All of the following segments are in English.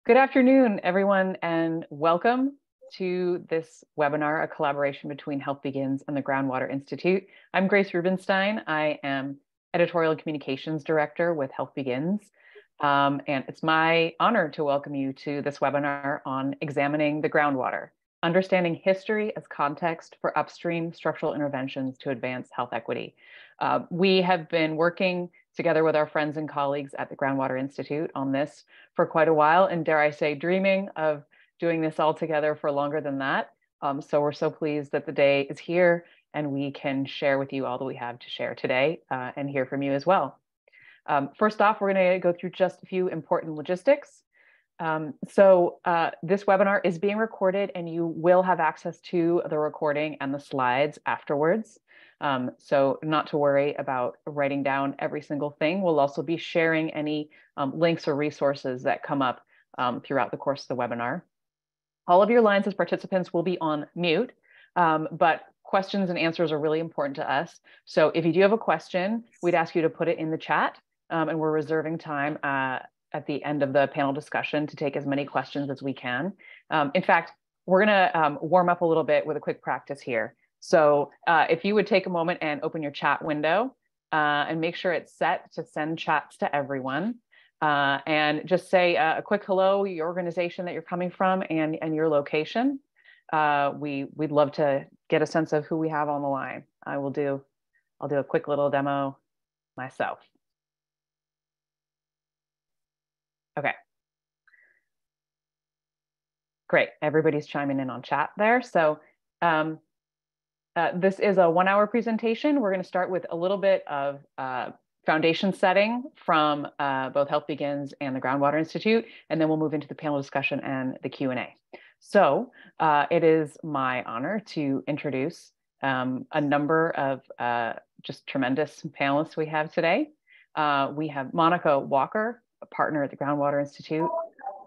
Good afternoon, everyone, and welcome to this webinar, a collaboration between Health Begins and the Groundwater Institute. I'm Grace Rubenstein. I am Editorial and Communications Director with Health Begins. And it's my honor to welcome you to this webinar on examining the groundwater, understanding history as context for upstream structural interventions to advance health equity. We have been working together with our friends and colleagues at the Groundwater Institute on this for quite a while, and dare I say, dreaming of doing this all together for longer than that. So we're so pleased that the day is here and we can share with you all that we have to share today and hear from you as well. First off, we're going to go through just a few important logistics. This webinar is being recorded and you will have access to the recording and the slides afterwards. So not to worry about writing down every single thing. We'll also be sharing any links or resources that come up throughout the course of the webinar. All of your lines as participants will be on mute, but questions and answers are really important to us. So if you do have a question, we'd ask you to put it in the chat, and we're reserving time at the end of the panel discussion to take as many questions as we can. In fact, we're gonna warm up a little bit with a quick practice here. So if you would take a moment and open your chat window and make sure it's set to send chats to everyone, and just say a quick hello, your organization that you're coming from and your location. We'd love to get a sense of who we have on the line. I'll do a quick little demo myself. Okay. Great, everybody's chiming in on chat there. So this is a 1-hour presentation. We're going to start with a little bit of foundation setting from both Health Begins and the Groundwater Institute, and then we'll move into the panel discussion and the Q&A. So it is my honor to introduce a number of just tremendous panelists we have today. We have Monica Walker, a partner at the Groundwater Institute,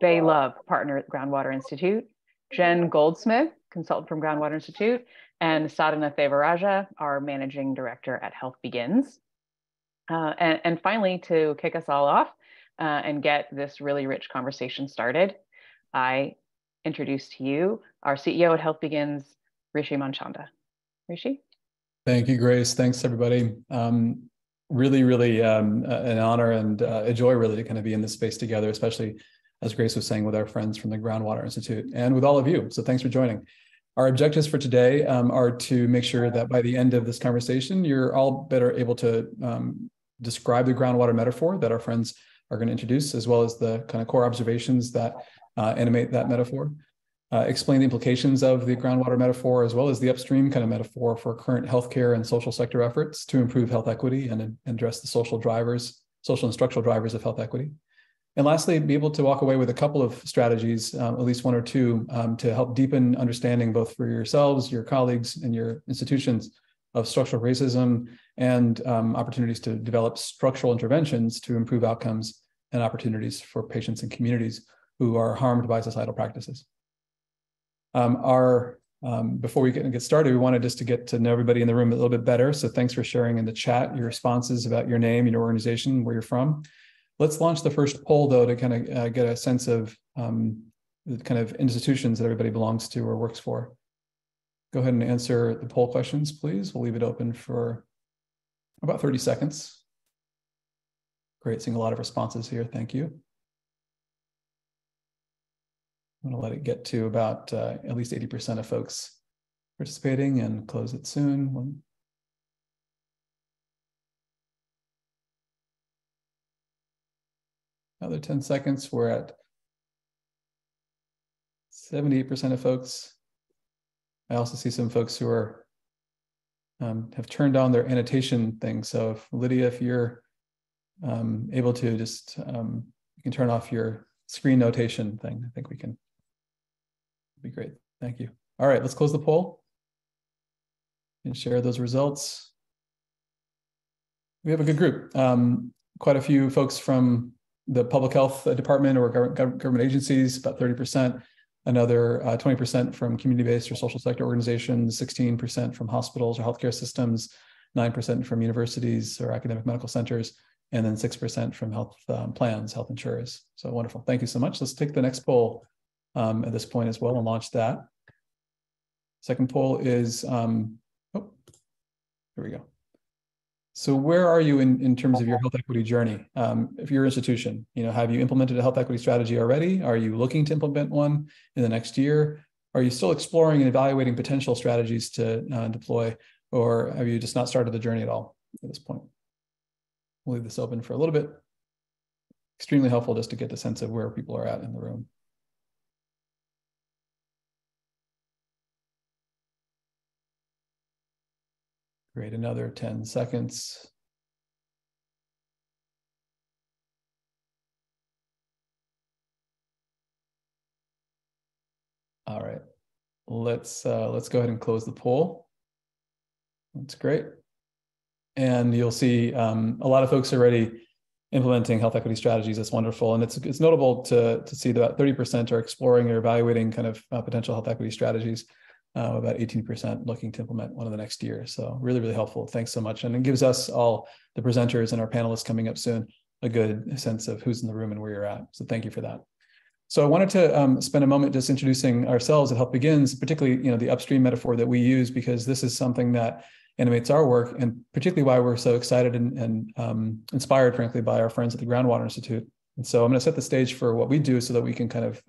Bay Love, partner at the Groundwater Institute, Jen Goldsmith, consultant from Groundwater Institute, and Sadhana Thevaraja, our managing director at Health Begins. And finally, to kick us all off and get this really rich conversation started, I introduce to you our CEO at Health Begins, Rishi Manchanda. Rishi? Thank you, Grace. Thanks, everybody. Really an honor and a joy, really, to kind of be in this space together, especially, as Grace was saying, with our friends from the Groundwater Institute and with all of you. So thanks for joining. Our objectives for today are to make sure that by the end of this conversation, you're all better able to describe the groundwater metaphor that our friends are going to introduce, as well as the kind of core observations that animate that metaphor. Explain the implications of the groundwater metaphor, as well as the upstream kind of metaphor for current healthcare and social sector efforts to improve health equity and address the social and structural drivers of health equity. And lastly, be able to walk away with a couple of strategies, at least one or two, to help deepen understanding both for yourselves, your colleagues, and your institutions of structural racism and opportunities to develop structural interventions to improve outcomes and opportunities for patients and communities who are harmed by societal practices. Before we get started, we wanted just to get to know everybody in the room a little bit better. So thanks for sharing in the chat your responses about your name, your organization, where you're from. Let's launch the first poll, though, to kind of get a sense of the kind of institutions that everybody belongs to or works for. Go ahead and answer the poll questions, please. We'll leave it open for about 30 seconds. Great, seeing a lot of responses here. Thank you. I'm going to let it get to about at least 80% of folks participating and close it soon. Another 10 seconds, we're at 78% of folks. I also see some folks who are have turned on their annotation thing. So if Lydia, if you're able to just, you can turn off your screen notation thing. I think we can, be great. Thank you. All right, let's close the poll and share those results. We have a good group. Quite a few folks from the public health department or government agencies, about 30%, another 20% from community-based or social sector organizations, 16% from hospitals or healthcare systems, 9% from universities or academic medical centers, and then 6% from health plans, health insurers. So wonderful. Thank you so much. Let's take the next poll at this point as well and launch that. Second poll is, here we go. So where are you in terms of your health equity journey? If your institution, have you implemented a health equity strategy already? Are you looking to implement one in the next year? Are you still exploring and evaluating potential strategies to deploy, or have you just not started the journey at all at this point? We'll leave this open for a little bit. Extremely helpful just to get the sense of where people are at in the room. Great, another 10 seconds. All right, let's go ahead and close the poll. That's great. And you'll see a lot of folks already implementing health equity strategies. That's wonderful. And it's notable to see that about 30% are exploring or evaluating kind of potential health equity strategies. About 18% looking to implement one of the next year. So really, really helpful. Thanks so much. And it gives us all, the presenters and our panelists coming up soon, a good sense of who's in the room and where you're at. So thank you for that. So I wanted to spend a moment just introducing ourselves at Health Begins, particularly the upstream metaphor that we use, because this is something that animates our work, and particularly why we're so excited and inspired, frankly, by our friends at the Groundwater Institute. And so I'm going to set the stage for what we do so that we can kind of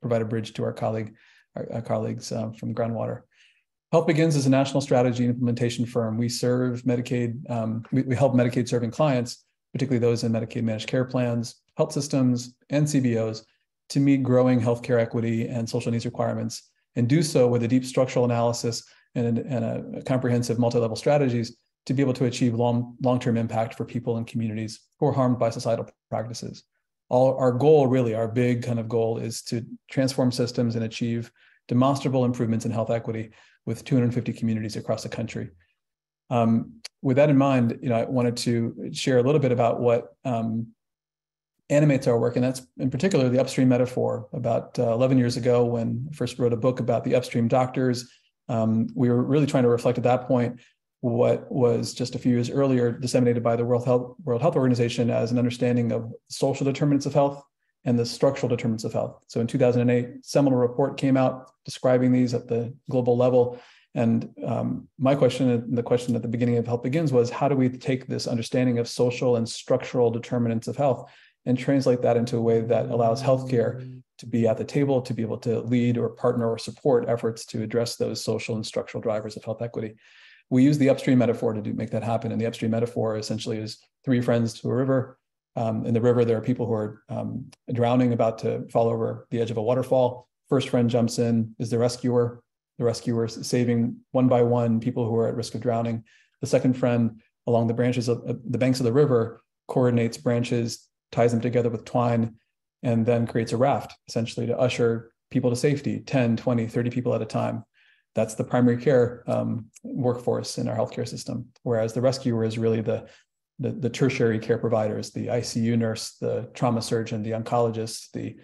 provide a bridge to our colleagues from Groundwater. Health Begins is a national strategy and implementation firm. We serve Medicaid, we help Medicaid serving clients, particularly those in Medicaid managed care plans, health systems, and CBOs, to meet growing healthcare equity and social needs requirements, and do so with a deep structural analysis and a comprehensive multi-level strategies to be able to achieve long-term impact for people and communities who are harmed by societal practices. Our goal, really, our big kind of goal, is to transform systems and achieve demonstrable improvements in health equity with 250 communities across the country. With that in mind, I wanted to share a little bit about what animates our work, and that's in particular the upstream metaphor. About 11 years ago, when I first wrote a book about the upstream doctors, we were really trying to reflect at that point what was just a few years earlier disseminated by the World Health Organization as an understanding of social determinants of health and the structural determinants of health. So in 2008, a seminal report came out describing these at the global level. And my question, and the question at the beginning of Health Begins, was how do we take this understanding of social and structural determinants of health and translate that into a way that allows healthcare to be at the table, to be able to lead or partner or support efforts to address those social and structural drivers of health equity. We use the upstream metaphor to make that happen. And the upstream metaphor essentially is three friends to a river. In the river, there are people who are drowning, about to fall over the edge of a waterfall. First friend jumps in, is the rescuer. The rescuer is saving one by one people who are at risk of drowning. The second friend, along the branches of the banks of the river, coordinates branches, ties them together with twine, and then creates a raft, essentially to usher people to safety, 10, 20, 30 people at a time. That's the primary care workforce in our healthcare system. Whereas the rescuer is really the tertiary care providers, the ICU nurse, the trauma surgeon, the oncologist, the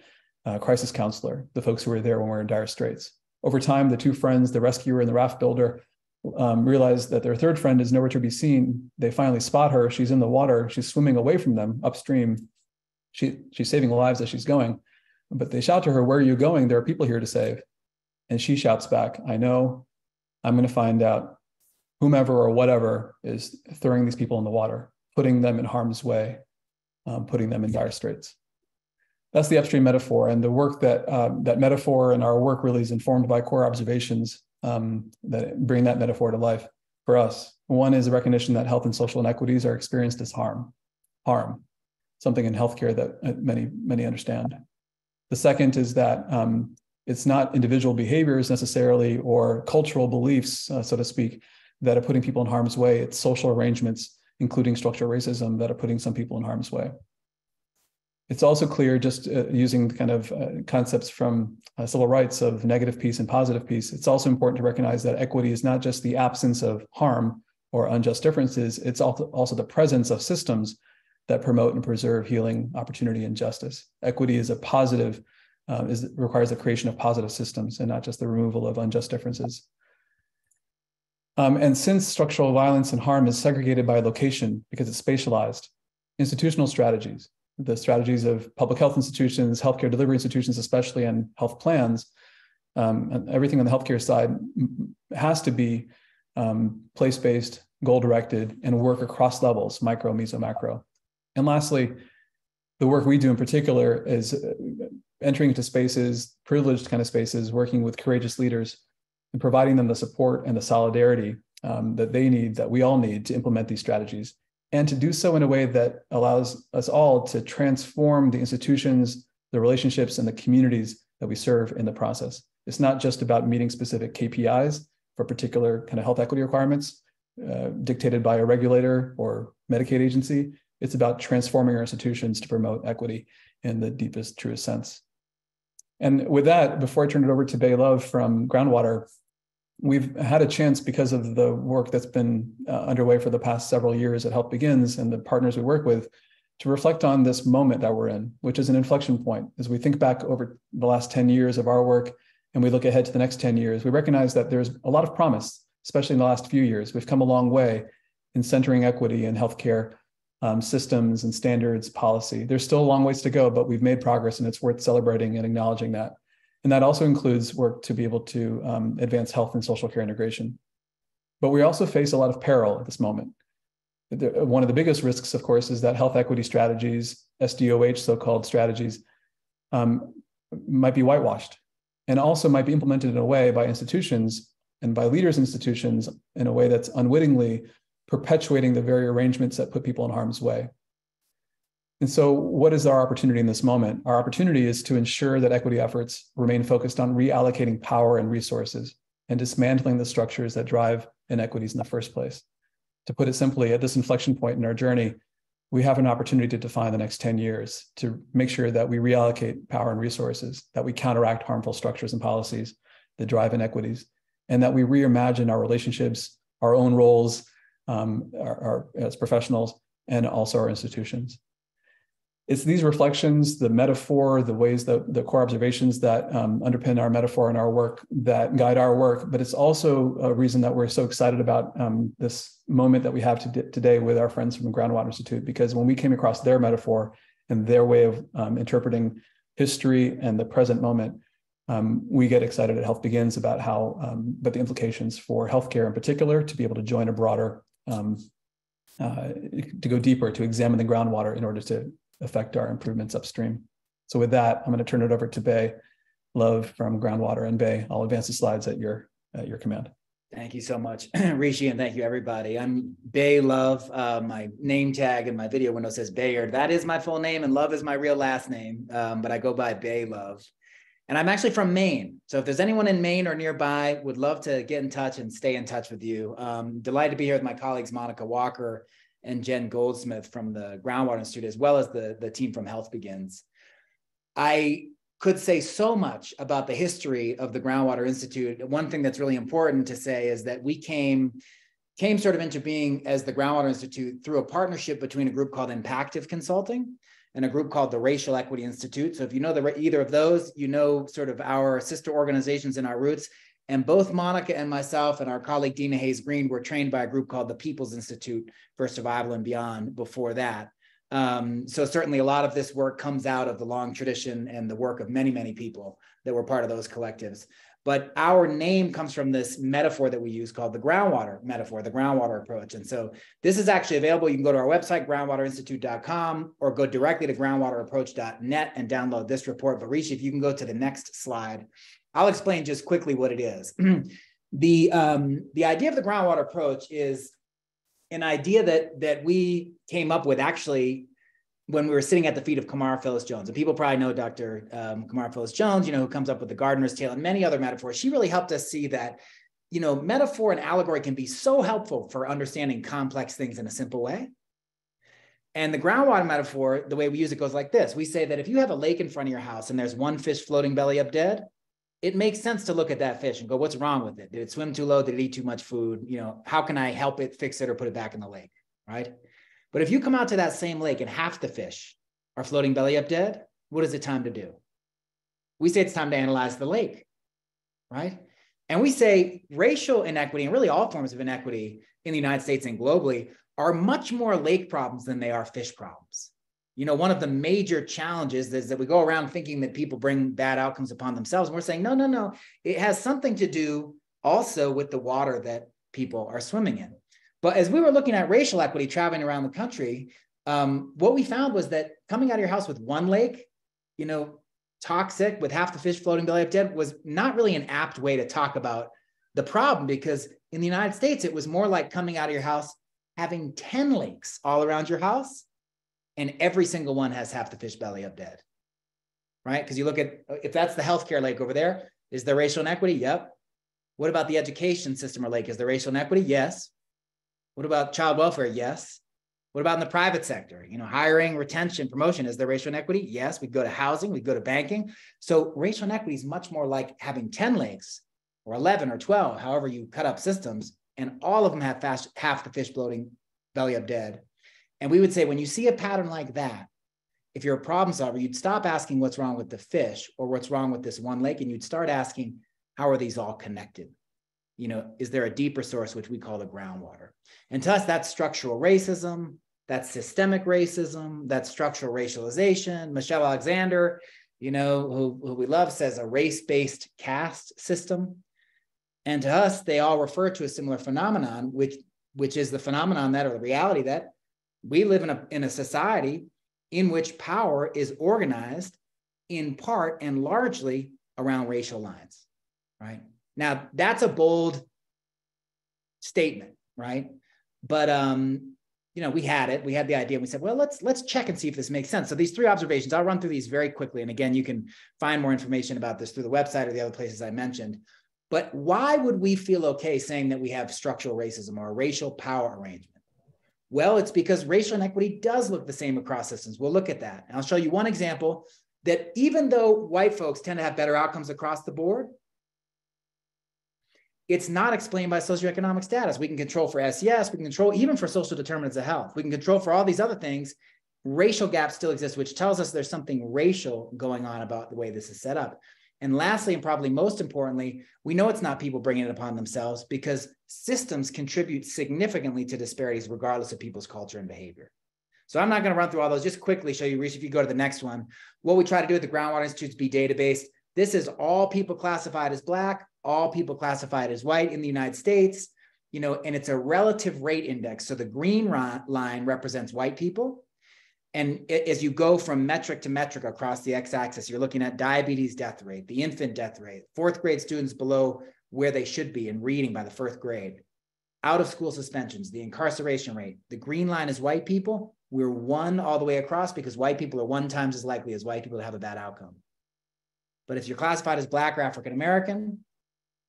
crisis counselor, the folks who are there when we're in dire straits. Over time, the two friends, the rescuer and the raft builder, realize that their third friend is nowhere to be seen. They finally spot her. She's in the water. She's swimming away from them upstream. She's saving lives as she's going. But they shout to her, "Where are you going? There are people here to save." And she shouts back, "I know. I'm going to find out whomever or whatever is throwing these people in the water, putting them in harm's way, putting them in dire straits." That's the upstream metaphor. And the work that metaphor and our work really is informed by core observations that bring that metaphor to life for us. One is a recognition that health and social inequities are experienced as harm, something in healthcare that many understand. The second is that it's not individual behaviors necessarily or cultural beliefs, so to speak, that are putting people in harm's way. It's social arrangements, including structural racism, that are putting some people in harm's way. It's also clear, just using kind of concepts from civil rights of negative peace and positive peace, it's also important to recognize that equity is not just the absence of harm or unjust differences, it's also the presence of systems that promote and preserve healing, opportunity, and justice. Equity is a positive, requires the creation of positive systems and not just the removal of unjust differences. And since structural violence and harm is segregated by location because it's spatialized, institutional strategies, the strategies of public health institutions, healthcare delivery institutions, especially, and health plans, and everything on the healthcare side has to be place-based, goal-directed, and work across levels, micro, meso, macro. And lastly, the work we do in particular is entering into spaces, privileged kind of spaces, working with courageous leaders and providing them the support and the solidarity that they need, that we all need to implement these strategies, and to do so in a way that allows us all to transform the institutions, the relationships, and the communities that we serve in the process. It's not just about meeting specific KPIs for particular kind of health equity requirements dictated by a regulator or Medicaid agency. It's about transforming our institutions to promote equity in the deepest, truest sense. And with that, before I turn it over to Bay Love from Groundwater, we've had a chance, because of the work that's been underway for the past several years at Health Begins and the partners we work with, to reflect on this moment that we're in, which is an inflection point. As we think back over the last 10 years of our work and we look ahead to the next 10 years, we recognize that there's a lot of promise, especially in the last few years. We've come a long way in centering equity in healthcare systems and standards policy. There's still a long ways to go, but we've made progress, and it's worth celebrating and acknowledging that. And that also includes work to be able to advance health and social care integration. But we also face a lot of peril at this moment. One of the biggest risks, of course, is that health equity strategies, SDOH so-called strategies, might be whitewashed, and also might be implemented in a way by institutions and by leaders in institutions in a way that's unwittingly perpetuating the very arrangements that put people in harm's way. And so what is our opportunity in this moment? Our opportunity is to ensure that equity efforts remain focused on reallocating power and resources and dismantling the structures that drive inequities in the first place. To put it simply, at this inflection point in our journey, we have an opportunity to define the next 10 years to make sure that we reallocate power and resources, that we counteract harmful structures and policies that drive inequities, and that we reimagine our relationships, our own roles, as professionals, and also our institutions. It's these reflections, the metaphor, the ways that the core observations that underpin our metaphor and our work that guide our work, but it's also a reason that we're so excited about this moment that we have today with our friends from the Groundwater Institute, because when we came across their metaphor and their way of interpreting history and the present moment, we get excited at Health Begins about but the implications for healthcare in particular, to be able to join a broader, to go deeper, to examine the groundwater in order to affect our improvements upstream. So with that, I'm going to turn it over to Bay Love from Groundwater. And Bay, I'll advance the slides at your command. Thank you so much, Rishi, and thank you, everybody. I'm Bay Love. My name tag in my video window says Bayard. That is my full name, and Love is my real last name, but I go by Bay Love. And I'm actually from Maine. So if there's anyone in Maine or nearby, would love to get in touch and stay in touch with you. Delighted to be here with my colleagues, Monica Walker and Jen Goldsmith from the Groundwater Institute, as well as the team from Health Begins. I could say so much about the history of the Groundwater Institute. One thing that's really important to say is that we came sort of into being as the Groundwater Institute through a partnership between a group called Impactive Consulting and a group called the Racial Equity Institute. So if you know either of those, you know sort of our sister organizations and our roots. And both Monica and myself and our colleague Dina Hayes Green were trained by a group called the People's Institute for Survival and Beyond before that. So certainly a lot of this work comes out of the long tradition and the work of many, many people that were part of those collectives. But our name comes from this metaphor that we use called the groundwater metaphor, the groundwater approach. And so this is actually available. You can go to our website, groundwaterinstitute.com, or go directly to groundwaterapproach.net and download this report. But Rishi, if you can go to the next slide, I'll explain just quickly what it is. The idea of the groundwater approach is an idea that we came up with actually when we were sitting at the feet of Kamara Phyllis-Jones. And people probably know Dr. Kamara Phyllis-Jones, who comes up with the gardener's tale and many other metaphors. She really helped us see that, metaphor and allegory can be so helpful for understanding complex things in a simple way. And the groundwater metaphor, the way we use it goes like this. We say that if you have a lake in front of your house and there's one fish floating belly up dead, it makes sense to look at that fish and go, what's wrong with it? Did it swim too low? Did it eat too much food? How can I help it, fix it, or put it back in the lake, right? But if you come out to that same lake and half the fish are floating belly up dead, what is it time to do? We say it's time to analyze the lake, right? And we say racial inequity, and really all forms of inequity in the United States and globally, are much more lake problems than they are fish problems. You know, one of the major challenges is that we go around thinking that people bring bad outcomes upon themselves. And we're saying, no, no, no. It has something to do also with the water that people are swimming in. But as we were looking at racial equity traveling around the country, what we found was that coming out of your house with one lake, you know, toxic with half the fish floating belly up dead was not really an apt way to talk about the problem, because in the United States, it was more like coming out of your house having 10 lakes all around your house, and every single one has half the fish belly up dead, right? Because you look at, if that's the healthcare lake over there, is there racial inequity? Yep. What about the education system or lake? Is there racial inequity? Yes. What about child welfare? Yes. What about in the private sector? You know, hiring, retention, promotion, is there racial inequity? Yes. We go to housing, we go to banking. So racial inequity is much more like having 10 lakes or 11 or 12, however you cut up systems, and all of them have half the fish floating belly up dead. And we would say, when you see a pattern like that, if you're a problem solver, you'd stop asking what's wrong with the fish or what's wrong with this one lake, and you'd start asking, how are these all connected? You know, is there a deeper source, which we call the groundwater? And to us, that's structural racism, that's systemic racism, that's structural racialization. Michelle Alexander, you know, who we love, says a race-based caste system. And to us, they all refer to a similar phenomenon, which is the phenomenon that, or the reality that, we live in a society in which power is organized in part and largely around racial lines, right? Now, that's a bold statement, right? But, you know, we had the idea, and we said, well, let's check and see if this makes sense. So these three observations, I'll run through these very quickly. And again, you can find more information about this through the website or the other places I mentioned. But why would we feel okay saying that we have structural racism or a racial power arrangement? Well, it's because racial inequity does look the same across systems. We'll look at that. And I'll show you one example that even though white folks tend to have better outcomes across the board, it's not explained by socioeconomic status. We can control for SES, we can control even for social determinants of health. We can control for all these other things. Racial gaps still exist, which tells us there's something racial going on about the way this is set up. And lastly, and probably most importantly, we know it's not people bringing it upon themselves, because systems contribute significantly to disparities regardless of people's culture and behavior. So I'm not going to run through all those, just quickly show you, Rishi, if you go to the next one. What we try to do at the Groundwater Institute's B database, this is all people classified as Black, all people classified as white in the United States, you know, and it's a relative rate index. So the green line represents white people. And as you go from metric to metric across the x-axis, you're looking at diabetes death rate, the infant death rate, fourth grade students below where they should be in reading by the fourth grade, out of school suspensions, the incarceration rate. The green line is white people. We're one all the way across because white people are 1 times as likely as white people to have a bad outcome. But if you're classified as Black or African-American,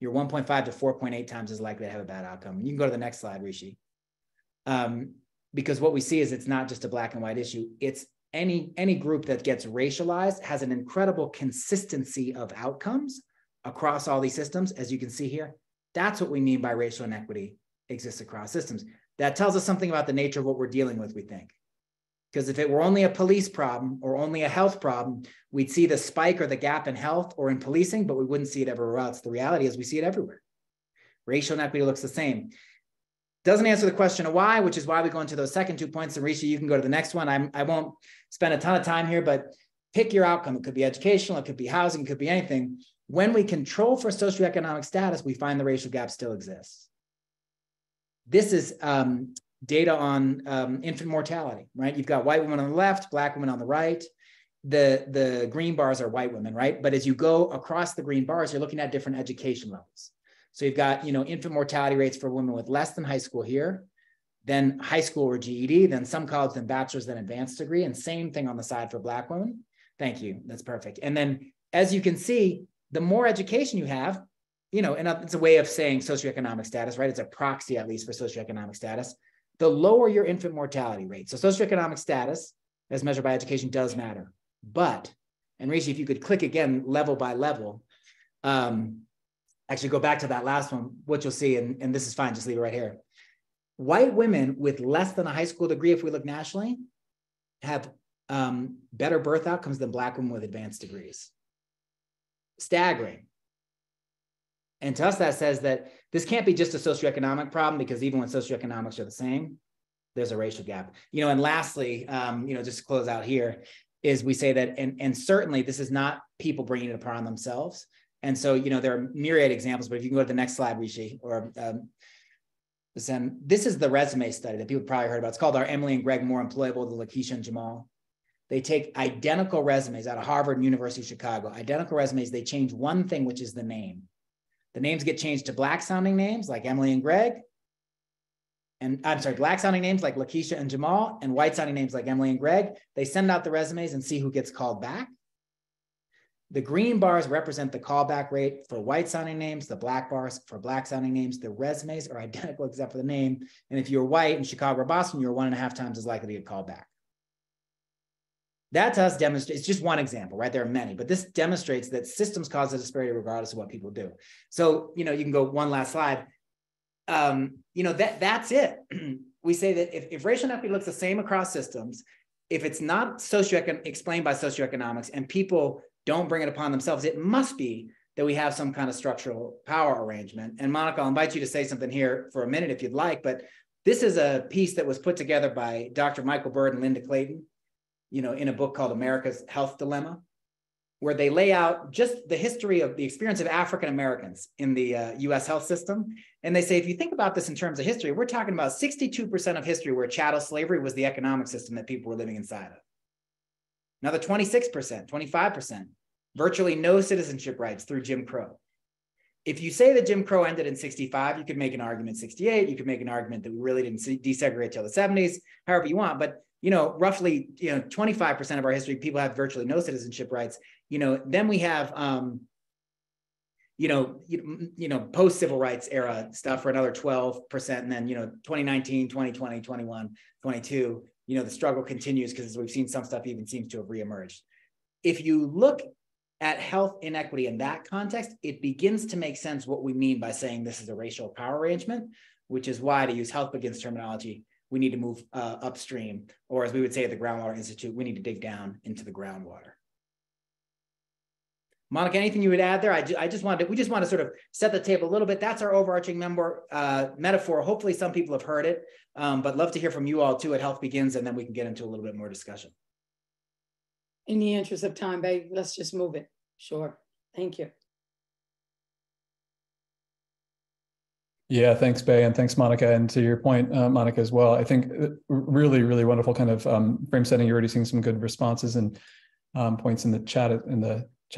you're 1.5 to 4.8 times as likely to have a bad outcome. You can go to the next slide, Rishi. Because what we see is it's not just a Black and white issue. It's any group that gets racialized has an incredible consistency of outcomes across all these systems, as you can see here. That's what we mean by racial inequity exists across systems. That tells us something about the nature of what we're dealing with, we think. Because if it were only a police problem or only a health problem, we'd see the spike or the gap in health or in policing, but we wouldn't see it everywhere else. The reality is we see it everywhere. Racial inequity looks the same. Doesn't answer the question of why, which is why we go into those second 2 points. And Rishi, you can go to the next one. I won't spend a ton of time here, but pick your outcome. It could be educational, it could be housing, it could be anything. When we control for socioeconomic status, we find the racial gap still exists. This is data on infant mortality, right? You've got white women on the left, Black women on the right. The green bars are white women, right? But as you go across the green bars, you're looking at different education levels. So you've got, you know, infant mortality rates for women with less than high school here, then high school or GED, then some college, then bachelor's, then advanced degree, and same thing on the side for Black women. Thank you. That's perfect. And then as you can see, the more education you have, you know, and it's a way of saying socioeconomic status, right? It's a proxy, at least, for socioeconomic status. The lower your infant mortality rate. So socioeconomic status, as measured by education, does matter. But, and Rishi, if you could click again, level by level, actually go back to that last one, what you'll see, and this is fine, just leave it right here. White women with less than a high school degree, if we look nationally, have better birth outcomes than Black women with advanced degrees. Staggering. And to us, that says that this can't be just a socioeconomic problem, because even when socioeconomics are the same, there's a racial gap. And lastly, just to close out here, is we say that, and certainly this is not people bringing it upon themselves. And so, there are myriad examples, but if you can go to the next slide, Rishi, or this is the resume study that people probably heard about. It's called Are Emily and Greg More Employable Than Lakeisha and Jamal? They take identical resumes out of Harvard and University of Chicago, identical resumes. They change one thing, which is the name. The names get changed to Black sounding names like Emily and Greg. And I'm sorry, Black sounding names like Lakeisha and Jamal, and white sounding names like Emily and Greg. They send out the resumes and see who gets called back. The green bars represent the callback rate for white sounding names, the black bars for Black sounding names. The resumes are identical except for the name. And if you're white in Chicago or Boston, you're 1.5 times as likely to get called back. That to us demonstrates, it's just one example, right? There are many, but this demonstrates that systems cause a disparity regardless of what people do. So, you can go one last slide. That's it. We say that if racial inequity looks the same across systems, if it's not explained by socioeconomics and people don't bring it upon themselves, it must be that we have some kind of structural power arrangement. And Monica, I'll invite you to say something here for a minute if you'd like, but this is a piece that was put together by Dr. Michael Bird and Linda Clayton, in a book called America's Health Dilemma, where they lay out just the history of the experience of African Americans in the US health system. And they say, if you think about this in terms of history, we're talking about 62% of history where chattel slavery was the economic system that people were living inside of. Another 26%, 25%, virtually no citizenship rights through Jim Crow. If you say that Jim Crow ended in 65, you could make an argument 68, you could make an argument that we really didn't desegregate till the 70s, however you want, but roughly, 25% of our history, people have virtually no citizenship rights. Then we have, post-civil rights era stuff for another 12%. And then, 2019, 2020, 21, 22, the struggle continues because we've seen some stuff even seems to have reemerged. If you look at health inequity in that context, it begins to make sense what we mean by saying this is a racial power arrangement, which is why, to use health begins terminology, we need to move upstream, or as we would say at the Groundwater Institute, we need to dig down into the groundwater. Monica, anything you would add there? We just want to sort of set the table a little bit. That's our overarching metaphor. Hopefully some people have heard it, but love to hear from you all too at Health Begins, and then we can get into a little bit more discussion. In the interest of time, babe, let's just move it. Sure, thank you. Yeah, thanks, Bay, and thanks, Monica. And to your point, Monica, as well, I think really, really wonderful kind of frame setting. You're already seeing some good responses and points in the chat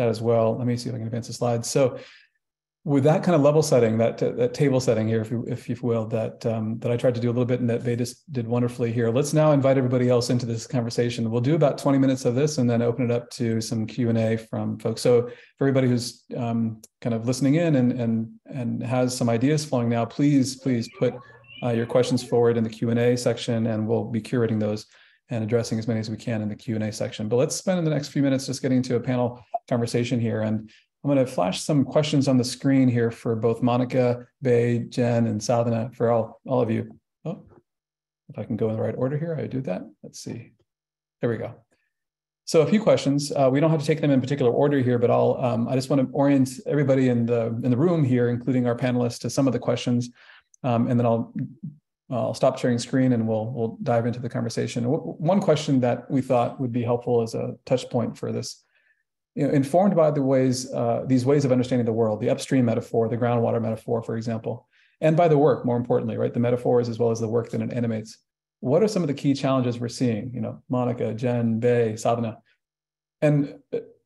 as well. Let me see if I can advance the slides. So with that kind of level setting, that table setting here, if you will, that I tried to do a little bit and that they just did wonderfully here. Let's now invite everybody else into this conversation. We'll do about 20 minutes of this and then open it up to some Q&A from folks. So for everybody who's kind of listening in and has some ideas flowing now, please put your questions forward in the Q&A section, and we'll be curating those and addressing as many as we can in the Q&A section. But let's spend the next few minutes just getting to a panel conversation here. And I'm going to flash some questions on the screen here for both Monica, Bay, Jen, and Sadhana, for all of you. Oh, if I can go in the right order here, I do that. Let's see. There we go. So a few questions. We don't have to take them in particular order here, but I just want to orient everybody in the room here, including our panelists, to some of the questions, and then I'll stop sharing screen and we'll dive into the conversation. One question that we thought would be helpful as a touch point for this, informed by these ways of understanding the world, the upstream metaphor, the groundwater metaphor, for example, and by the work, more importantly, right? The metaphors as well as the work that it animates. What are some of the key challenges we're seeing? Monica, Jen, Bay, Sadhana. And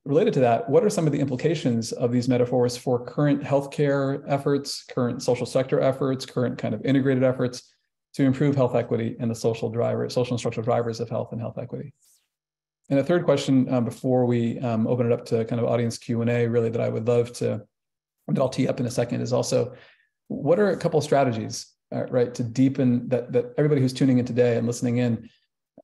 related to that, what are some of the implications of these metaphors for current healthcare efforts, current social sector efforts, current kind of integrated efforts to improve health equity and the social and structural drivers of health and health equity? And a third question before we open it up to kind of audience Q&A, really, that I would love that I'll tee up in a second, is also, what are a couple of strategies, right, to deepen that everybody who's tuning in today and listening in,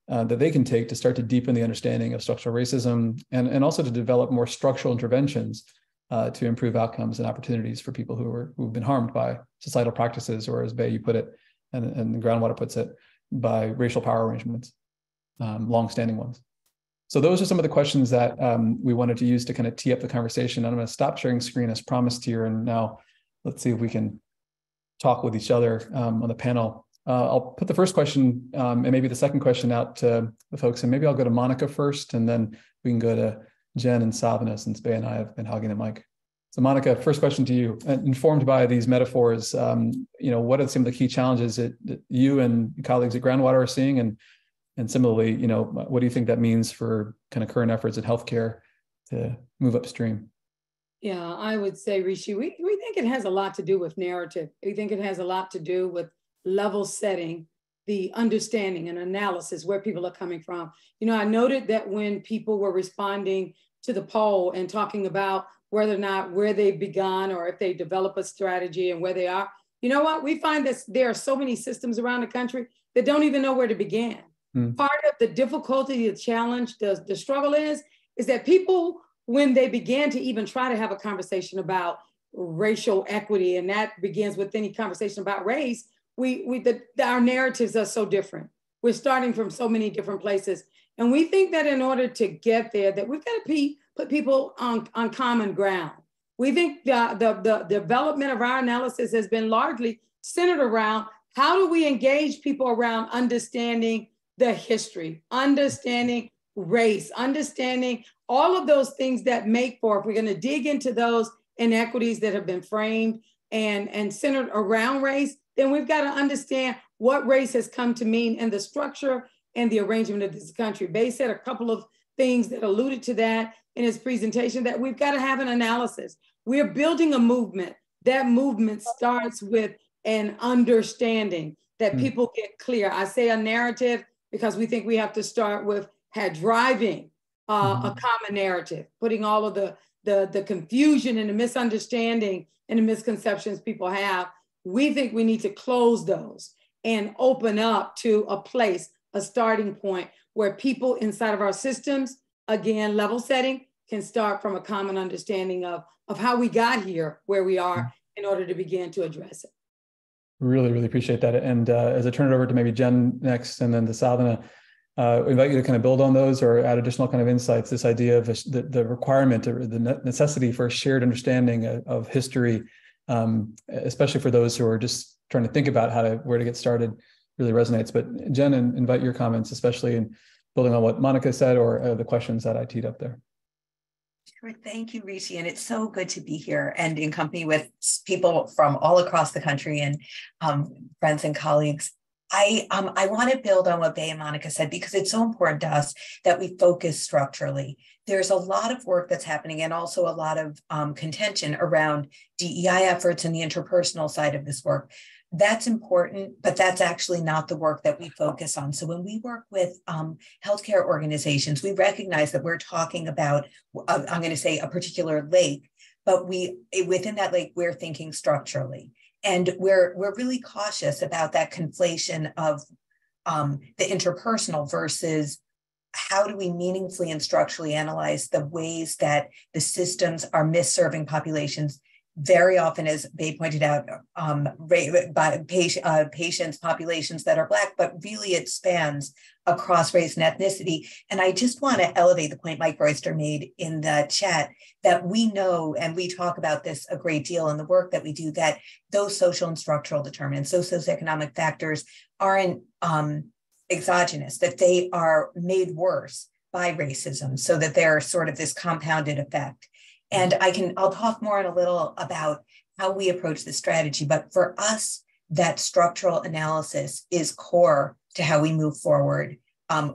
that they can take to start to deepen the understanding of structural racism, and also to develop more structural interventions to improve outcomes and opportunities for people who've been harmed by societal practices, or as Bay, you put it, and the Groundwater puts it, by racial power arrangements, longstanding ones. So those are some of the questions that we wanted to use to kind of tee up the conversation. I'm going to stop sharing screen as promised here, and now let's see if we can talk with each other on the panel I'll put the first question and maybe the second question out to the folks, and maybe I'll go to Monica first, and then we can go to Jen and Savana, since Bay and I have been hogging the mic. So Monica, first question to you. Informed by these metaphors, what are some of the key challenges that you and colleagues at Groundwater are seeing? And similarly, what do you think that means for kind of current efforts in healthcare to move upstream? Yeah, I would say, Rishi, we think it has a lot to do with narrative. We think it has a lot to do with level setting, the understanding and analysis, where people are coming from. I noted that when people were responding to the poll and talking about whether or not where they've begun or if they develop a strategy and where they are, we find that there are so many systems around the country that don't even know where to begin. Part of the difficulty, the challenge, the struggle is that people, when they begin to even try to have a conversation about racial equity, and that begins with any conversation about race, our narratives are so different. We're starting from so many different places. And we think that in order to get there, that we've got to put people on common ground. We think the development of our analysis has been largely centered around how do we engage people around understanding the history, understanding race, understanding all of those things that make for, if we're going to dig into those inequities that have been framed and centered around race, then we've got to understand what race has come to mean in the structure and the arrangement of this country. Bay said a couple of things that alluded to that in his presentation, that we've got to have an analysis. We're building a movement. That movement starts with an understanding that people get clear. I say a narrative because we think we have to start with driving a common narrative, putting all of the confusion and the misunderstanding and the misconceptions people have. We think we need to close those and open up to a place, a starting point where people inside of our systems, again, level setting, can start from a common understanding of how we got here, where we are, in order to begin to address it. Really, really appreciate that. And as I turn it over to maybe Jen next, and then to Sadhana, we invite you to kind of build on those or add additional kind of insights, this idea of the requirement or the necessity for a shared understanding of history, especially for those who are just trying to think about where to get started, really resonates. But Jen, invite your comments, especially in building on what Monica said or the questions that I teed up there. Sure. Thank you, Rishi. And it's so good to be here and in company with people from all across the country and friends and colleagues. I want to build on what Bay and Monica said, because it's so important to us that we focus structurally. There's a lot of work that's happening and also a lot of contention around DEI efforts and the interpersonal side of this work. That's important, but that's actually not the work that we focus on. So when we work with healthcare organizations, we recognize that we're talking about, I'm going to say, a particular lake, but within that lake, we're thinking structurally. And we're really cautious about that conflation of the interpersonal versus how do we meaningfully and structurally analyze the ways that the systems are misserving populations. Very often, as Bay pointed out, by patients, populations that are Black, but really it spans across race and ethnicity. And I just want to elevate the point Mike Royster made in the chat, that we know, and we talk about this a great deal in the work that we do, that those social and structural determinants, those socioeconomic factors aren't exogenous, that they are made worse by racism, so that they're sort of this compounded effect. And I'll talk more in a little about how we approach this strategy, but for us, that structural analysis is core to how we move forward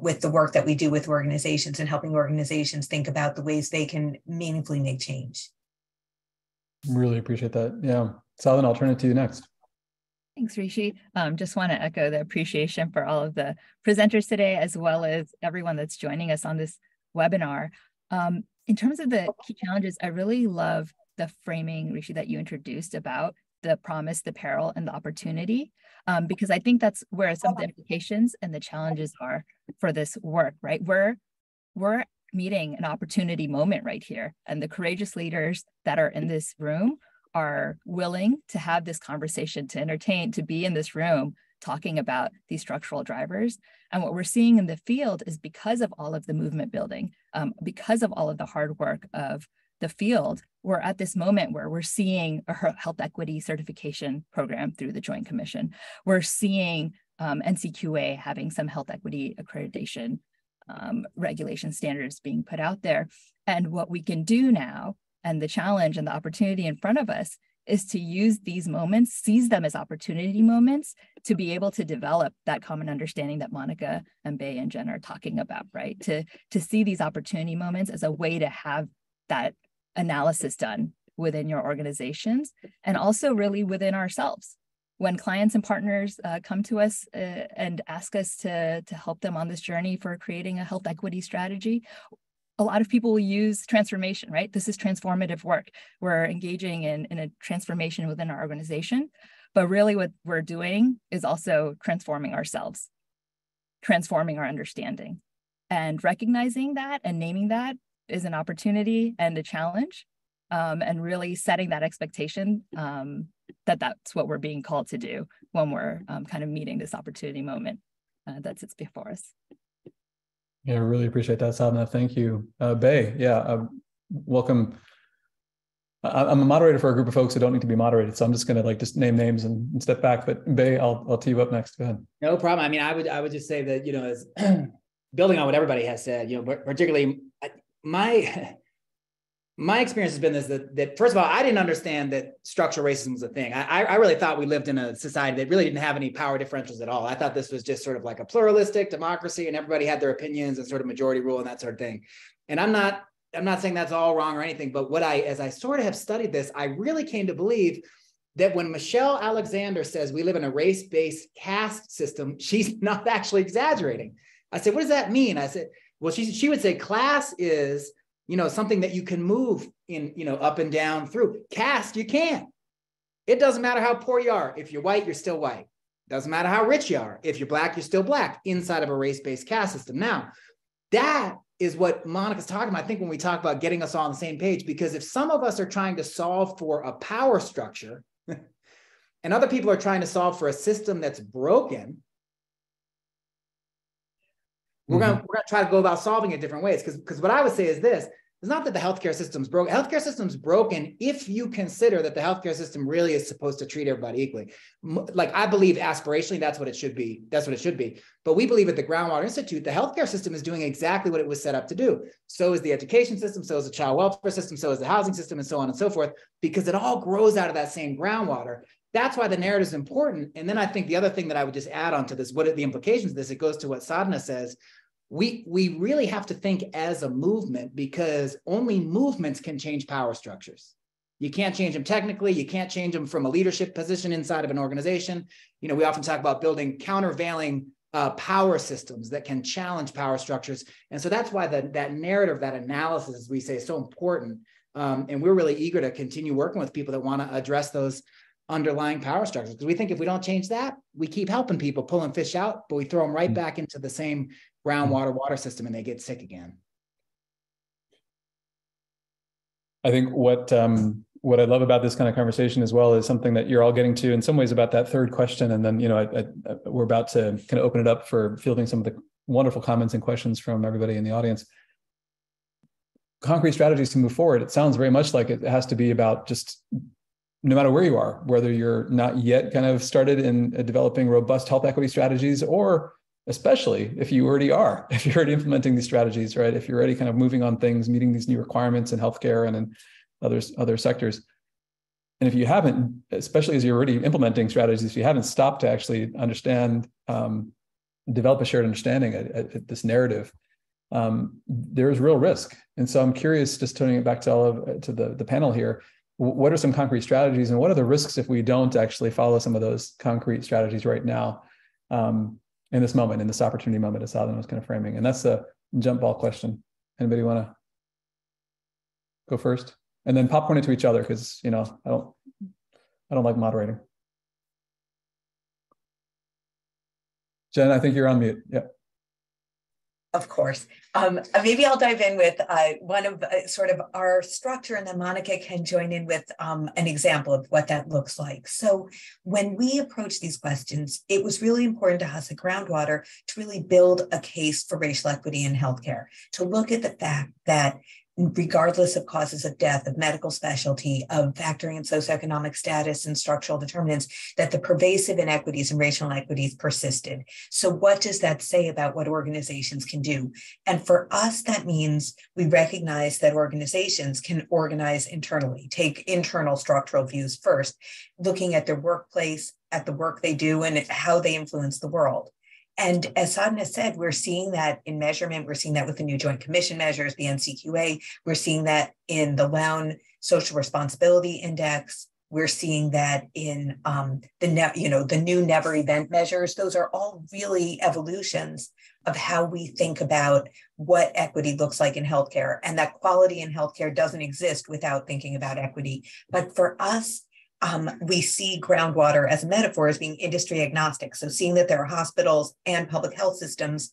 with the work that we do with organizations and helping organizations think about the ways they can meaningfully make change. Really appreciate that. Yeah. Salin, I'll turn it to you next. Thanks, Rishi. Just want to echo the appreciation for all of the presenters today, as well as everyone that's joining us on this webinar. In terms of the key challenges, I really love the framing, Rishi, that you introduced about the promise, the peril, and the opportunity, because I think that's where some of the implications and the challenges are for this work, right? We're meeting an opportunity moment right here, and the courageous leaders that are in this room are willing to have this conversation, to entertain, to be in this room talking about these structural drivers. And what we're seeing in the field is, because of all of the movement building, because of all of the hard work of the field, we're at this moment where we're seeing a health equity certification program through the Joint Commission. We're seeing NCQA having some health equity accreditation regulation standards being put out there. And what we can do now, and the challenge and the opportunity in front of us, is to use these moments, seize them as opportunity moments, to be able to develop that common understanding that Monica and Bei and Jen are talking about, right? To see these opportunity moments as a way to have that analysis done within your organizations, and also really within ourselves. When clients and partners come to us and ask us to help them on this journey for creating a health equity strategy, a lot of people will use transformation, right? This is transformative work. We're engaging in a transformation within our organization, but really what we're doing is also transforming ourselves, transforming our understanding. And recognizing that and naming that is an opportunity and a challenge, and really setting that expectation that that's what we're being called to do when we're kind of meeting this opportunity moment that sits before us. Yeah, I really appreciate that, Sadhana. Thank you. Bei, welcome. I'm a moderator for a group of folks who don't need to be moderated, so I'm just going to just name names and step back. But Bei, I'll tee you up next. Go ahead. No problem. I mean, I would just say that, as building on what everybody has said, particularly my experience has been this, that first of all, I didn't understand that structural racism was a thing. I really thought we lived in a society that really didn't have any power differentials at all. I thought this was just sort of like a pluralistic democracy and everybody had their opinions and sort of majority rule and that sort of thing. And I'm not saying that's all wrong or anything, but as I sort of have studied this, I really came to believe that when Michelle Alexander says we live in a race-based caste system, she's not actually exaggerating. I said, what does that mean? I said, well, she would say class is, something that you can move in, up and down through. Caste, you can't. It doesn't matter how poor you are. If you're white, you're still white. Doesn't matter how rich you are. If you're black, you're still black inside of a race-based caste system. Now, that is what Monica's talking about, I think, when we talk about getting us all on the same page, because if some of us are trying to solve for a power structure and other people are trying to solve for a system that's broken, we're going to try to go about solving it different ways. Because what I would say is this: it's not that the healthcare system's broken. Healthcare system's broken if you consider that the healthcare system really is supposed to treat everybody equally. Like, I believe aspirationally that's what it should be. That's what it should be. But we believe at the Groundwater Institute, the healthcare system is doing exactly what it was set up to do. So is the education system, so is the child welfare system, so is the housing system, and so on and so forth, because it all grows out of that same groundwater. That's why the narrative is important. And then I think the other thing that I would just add on to this, what are the implications of this? It goes to what Sadhana says. We really have to think as a movement, because only movements can change power structures. You can't change them technically. You can't change them from a leadership position inside of an organization. We often talk about building countervailing power systems that can challenge power structures. And so that's why that narrative, that analysis, as we say, is so important. And we're really eager to continue working with people that want to address those underlying power structures, because we think if we don't change that, we keep helping people, pulling fish out, but we throw them right back into the same groundwater water system and they get sick again. I think what I love about this kind of conversation as well is something that you're all getting to in some ways about that third question. And then, we're about to kind of open it up for fielding some of the wonderful comments and questions from everybody in the audience. Concrete strategies to move forward. It sounds very much like it has to be about just, no matter where you are, whether you're not yet kind of started in developing robust health equity strategies, or especially if you already are, if you're already implementing these strategies, right? If you're already kind of moving on things, meeting these new requirements in healthcare and in other sectors. And if you haven't, especially as you're already implementing strategies, if you haven't stopped to actually understand, develop a shared understanding at this narrative, there's real risk. And so I'm curious, just turning it back to the panel here, what are some concrete strategies and what are the risks if we don't actually follow some of those concrete strategies right now, in this moment, in this opportunity moment, as Sadhana was kind of framing? And that's the jump ball question. Anybody want to go first? And then popcorn it to each other, because I don't like moderating. Jen, I think you're on mute. Yeah. Of course. Maybe I'll dive in with one of sort of our structure, and then Monica can join in with an example of what that looks like. So when we approach these questions, it was really important to us at Groundwater to really build a case for racial equity in healthcare, to look at the fact that regardless of causes of death, of medical specialty, of factoring in socioeconomic status and structural determinants, that the pervasive inequities and racial inequities persisted. So what does that say about what organizations can do? And for us, that means we recognize that organizations can organize internally, take internal structural views first, looking at their workplace, at the work they do, and how they influence the world. And as Sadhna said, we're seeing that in measurement. We're seeing that with the new Joint Commission measures, the NCQA. We're seeing that in the Lown Social Responsibility Index. We're seeing that in the new Never Event measures. Those are all really evolutions of how we think about what equity looks like in healthcare, and that quality in healthcare doesn't exist without thinking about equity. But for us, we see groundwater as a metaphor as being industry agnostic. So seeing that there are hospitals and public health systems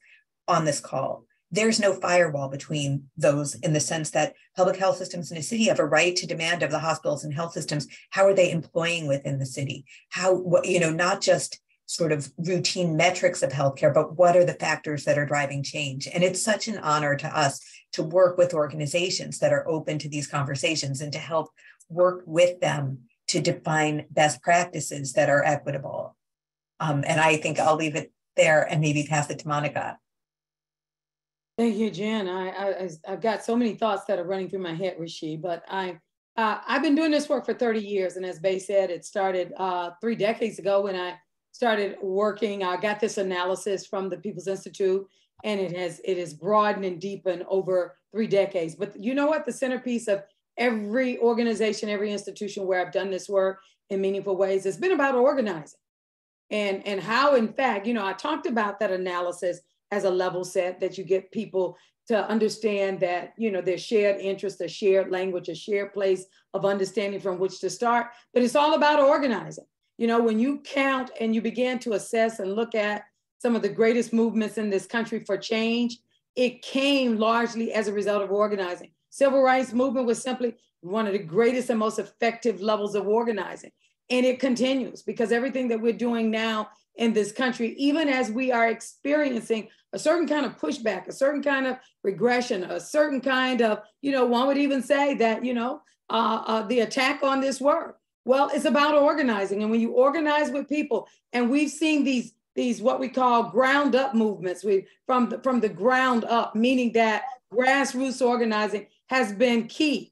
on this call, there's no firewall between those, in the sense that public health systems in a city have a right to demand of the hospitals and health systems, how are they employing within the city? How, not just sort of routine metrics of healthcare, but what are the factors that are driving change? And it's such an honor to us to work with organizations that are open to these conversations and to help work with them to define best practices that are equitable. And I think I'll leave it there and maybe pass it to Monica. Thank you, Jen. I've got so many thoughts that are running through my head, Rishi, but I've been doing this work for 30 years. And as Bay said, it started 3 decades ago when I started working. I got this analysis from the People's Institute, and it has broadened and deepened over 3 decades. But you know what? The centerpiece of every organization, every institution where I've done this work in meaningful ways, it's been about organizing and how, in fact, I talked about that analysis as a level set that you get people to understand that, their shared interests, a shared language, a shared place of understanding from which to start. But it's all about organizing. When you count and you begin to assess and look at some of the greatest movements in this country for change, it came largely as a result of organizing. Civil rights movement was simply one of the greatest and most effective levels of organizing. And it continues, because everything that we're doing now in this country, even as we are experiencing a certain kind of pushback, a certain kind of regression, a certain kind of, one would even say that, the attack on this work. Well, it's about organizing. And when you organize with people, and we've seen these what we call ground up movements, from the ground up, meaning that grassroots organizing has been key.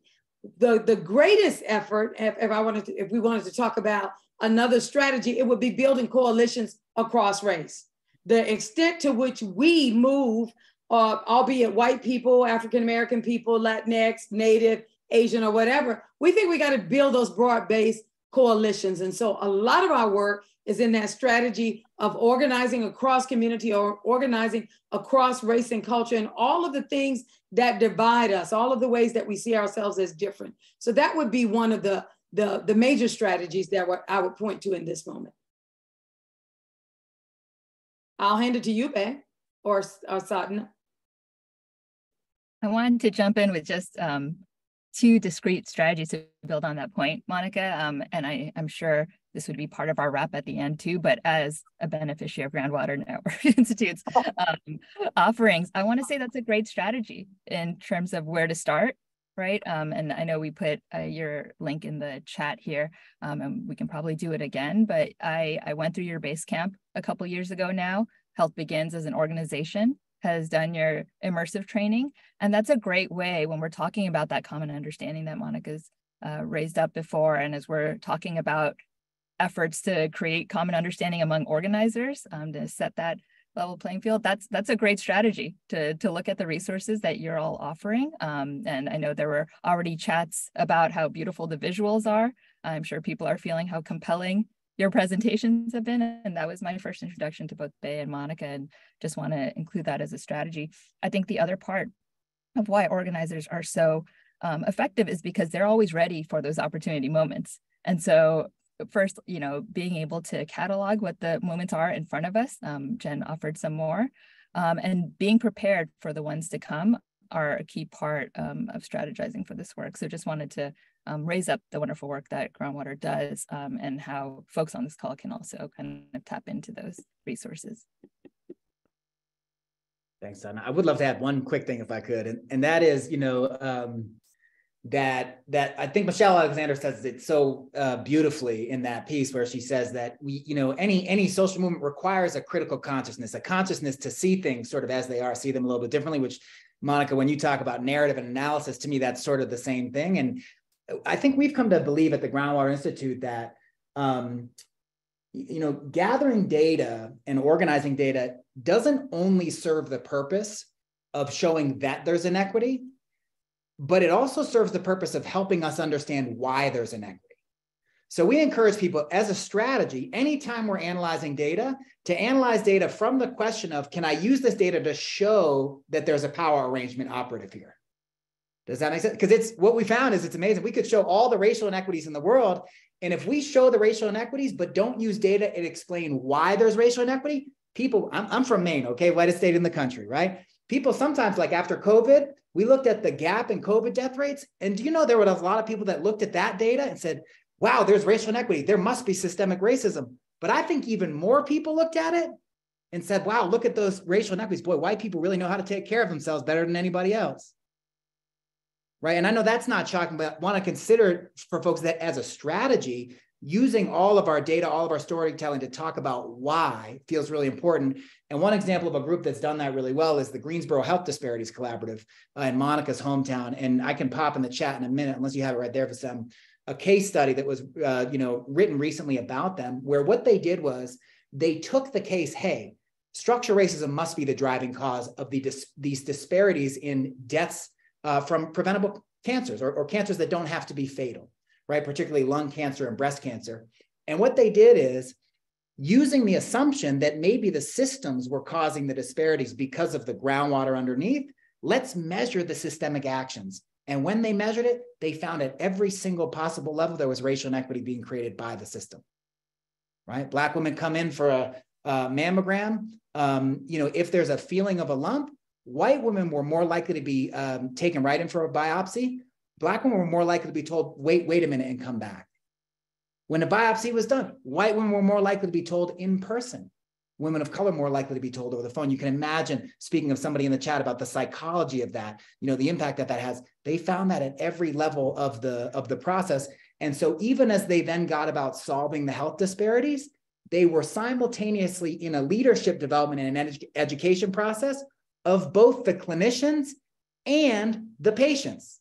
The greatest effort, if we wanted to talk about another strategy, it would be building coalitions across race. The extent to which we move, albeit white people, African-American people, Latinx, Native, Asian, or whatever, we think we got to build those broad-based coalitions. And so a lot of our work is in that strategy of organizing across community, or organizing across race and culture, and all of the things that divide us, all of the ways that we see ourselves as different. So that would be one of the major strategies that I would point to in this moment. I'll hand it to you, Bay, or Sadhna. I wanted to jump in with just 2 discrete strategies to build on that point, Monica. And I'm sure this would be part of our wrap at the end too, but as a beneficiary of Groundwater Network Institute's offerings, I want to say that's a great strategy in terms of where to start, right? And I know we put your link in the chat here, and we can probably do it again, but I went through your base camp a couple years ago now. Health Begins as an organization has done your immersive training. And that's a great way when we're talking about that common understanding that Monica's raised up before. And as we're talking about efforts to create common understanding among organizers, to set that level playing field, that's a great strategy to look at the resources that you're all offering. And I know there were already chats about how beautiful the visuals are. I'm sure people are feeling how compelling your presentations have been. And that was my first introduction to both Bay and Monica, and just want to include that as a strategy. I think the other part of why organizers are so effective is because they're always ready for those opportunity moments. And so first, being able to catalog what the moments are in front of us, Jen offered some more, and being prepared for the ones to come are a key part of strategizing for this work. So just wanted to raise up the wonderful work that Groundwater does, and how folks on this call can also kind of tap into those resources. Thanks, Don. I would love to add one quick thing if I could, and that is, that I think Michelle Alexander says it so beautifully in that piece where she says that any social movement requires a critical consciousness, a consciousness to see things sort of as they are, see them a little bit differently, which, Monica, when you talk about narrative and analysis, to me, that's sort of the same thing. And I think we've come to believe at the Groundwater Institute that, gathering data and organizing data doesn't only serve the purpose of showing that there's inequity, but it also serves the purpose of helping us understand why there's inequity. So we encourage people as a strategy, anytime we're analyzing data, to analyze data from the question of, can I use this data to show that there's a power arrangement operative here? Does that make sense? Because it's what we found is it's amazing. We could show all the racial inequities in the world. And if we show the racial inequities, but don't use data and explain why there's racial inequity, people, I'm from Maine, okay, whitest state in the country, right? People sometimes, like after COVID, we looked at the gap in COVID death rates. And do you know there were a lot of people that looked at that data and said, wow, there's racial inequity. There must be systemic racism. But I think even more people looked at it and said, wow, look at those racial inequities. Boy, white people really know how to take care of themselves better than anybody else. Right. And I know that's not shocking, but I want to consider it for folks that as a strategy, using all of our data, all of our storytelling to talk about why feels really important. And one example of a group that's done that really well is the Greensboro Health Disparities Collaborative in Monica's hometown. And I can pop in the chat in a minute, unless you have it right there for some, a case study that was, written recently about them, where what they did was they took the case, hey, structural racism must be the driving cause of these disparities in deaths from preventable cancers or cancers that don't have to be fatal, right? Particularly lung cancer and breast cancer. And what they did is, using the assumption that maybe the systems were causing the disparities because of the groundwater underneath, let's measure the systemic actions. And when they measured it, they found at every single possible level, there was racial inequity being created by the system, right? Black women come in for a mammogram. If there's a feeling of a lump, white women were more likely to be taken right in for a biopsy. Black women were more likely to be told, wait a minute and come back. When a biopsy was done, white women were more likely to be told in person. Women of color more likely to be told over the phone. You can imagine, speaking of somebody in the chat about the psychology of that, the impact that has. They found that at every level of the process. And so even as they then got about solving the health disparities, they were simultaneously in a leadership development and an education process of both the clinicians and the patients.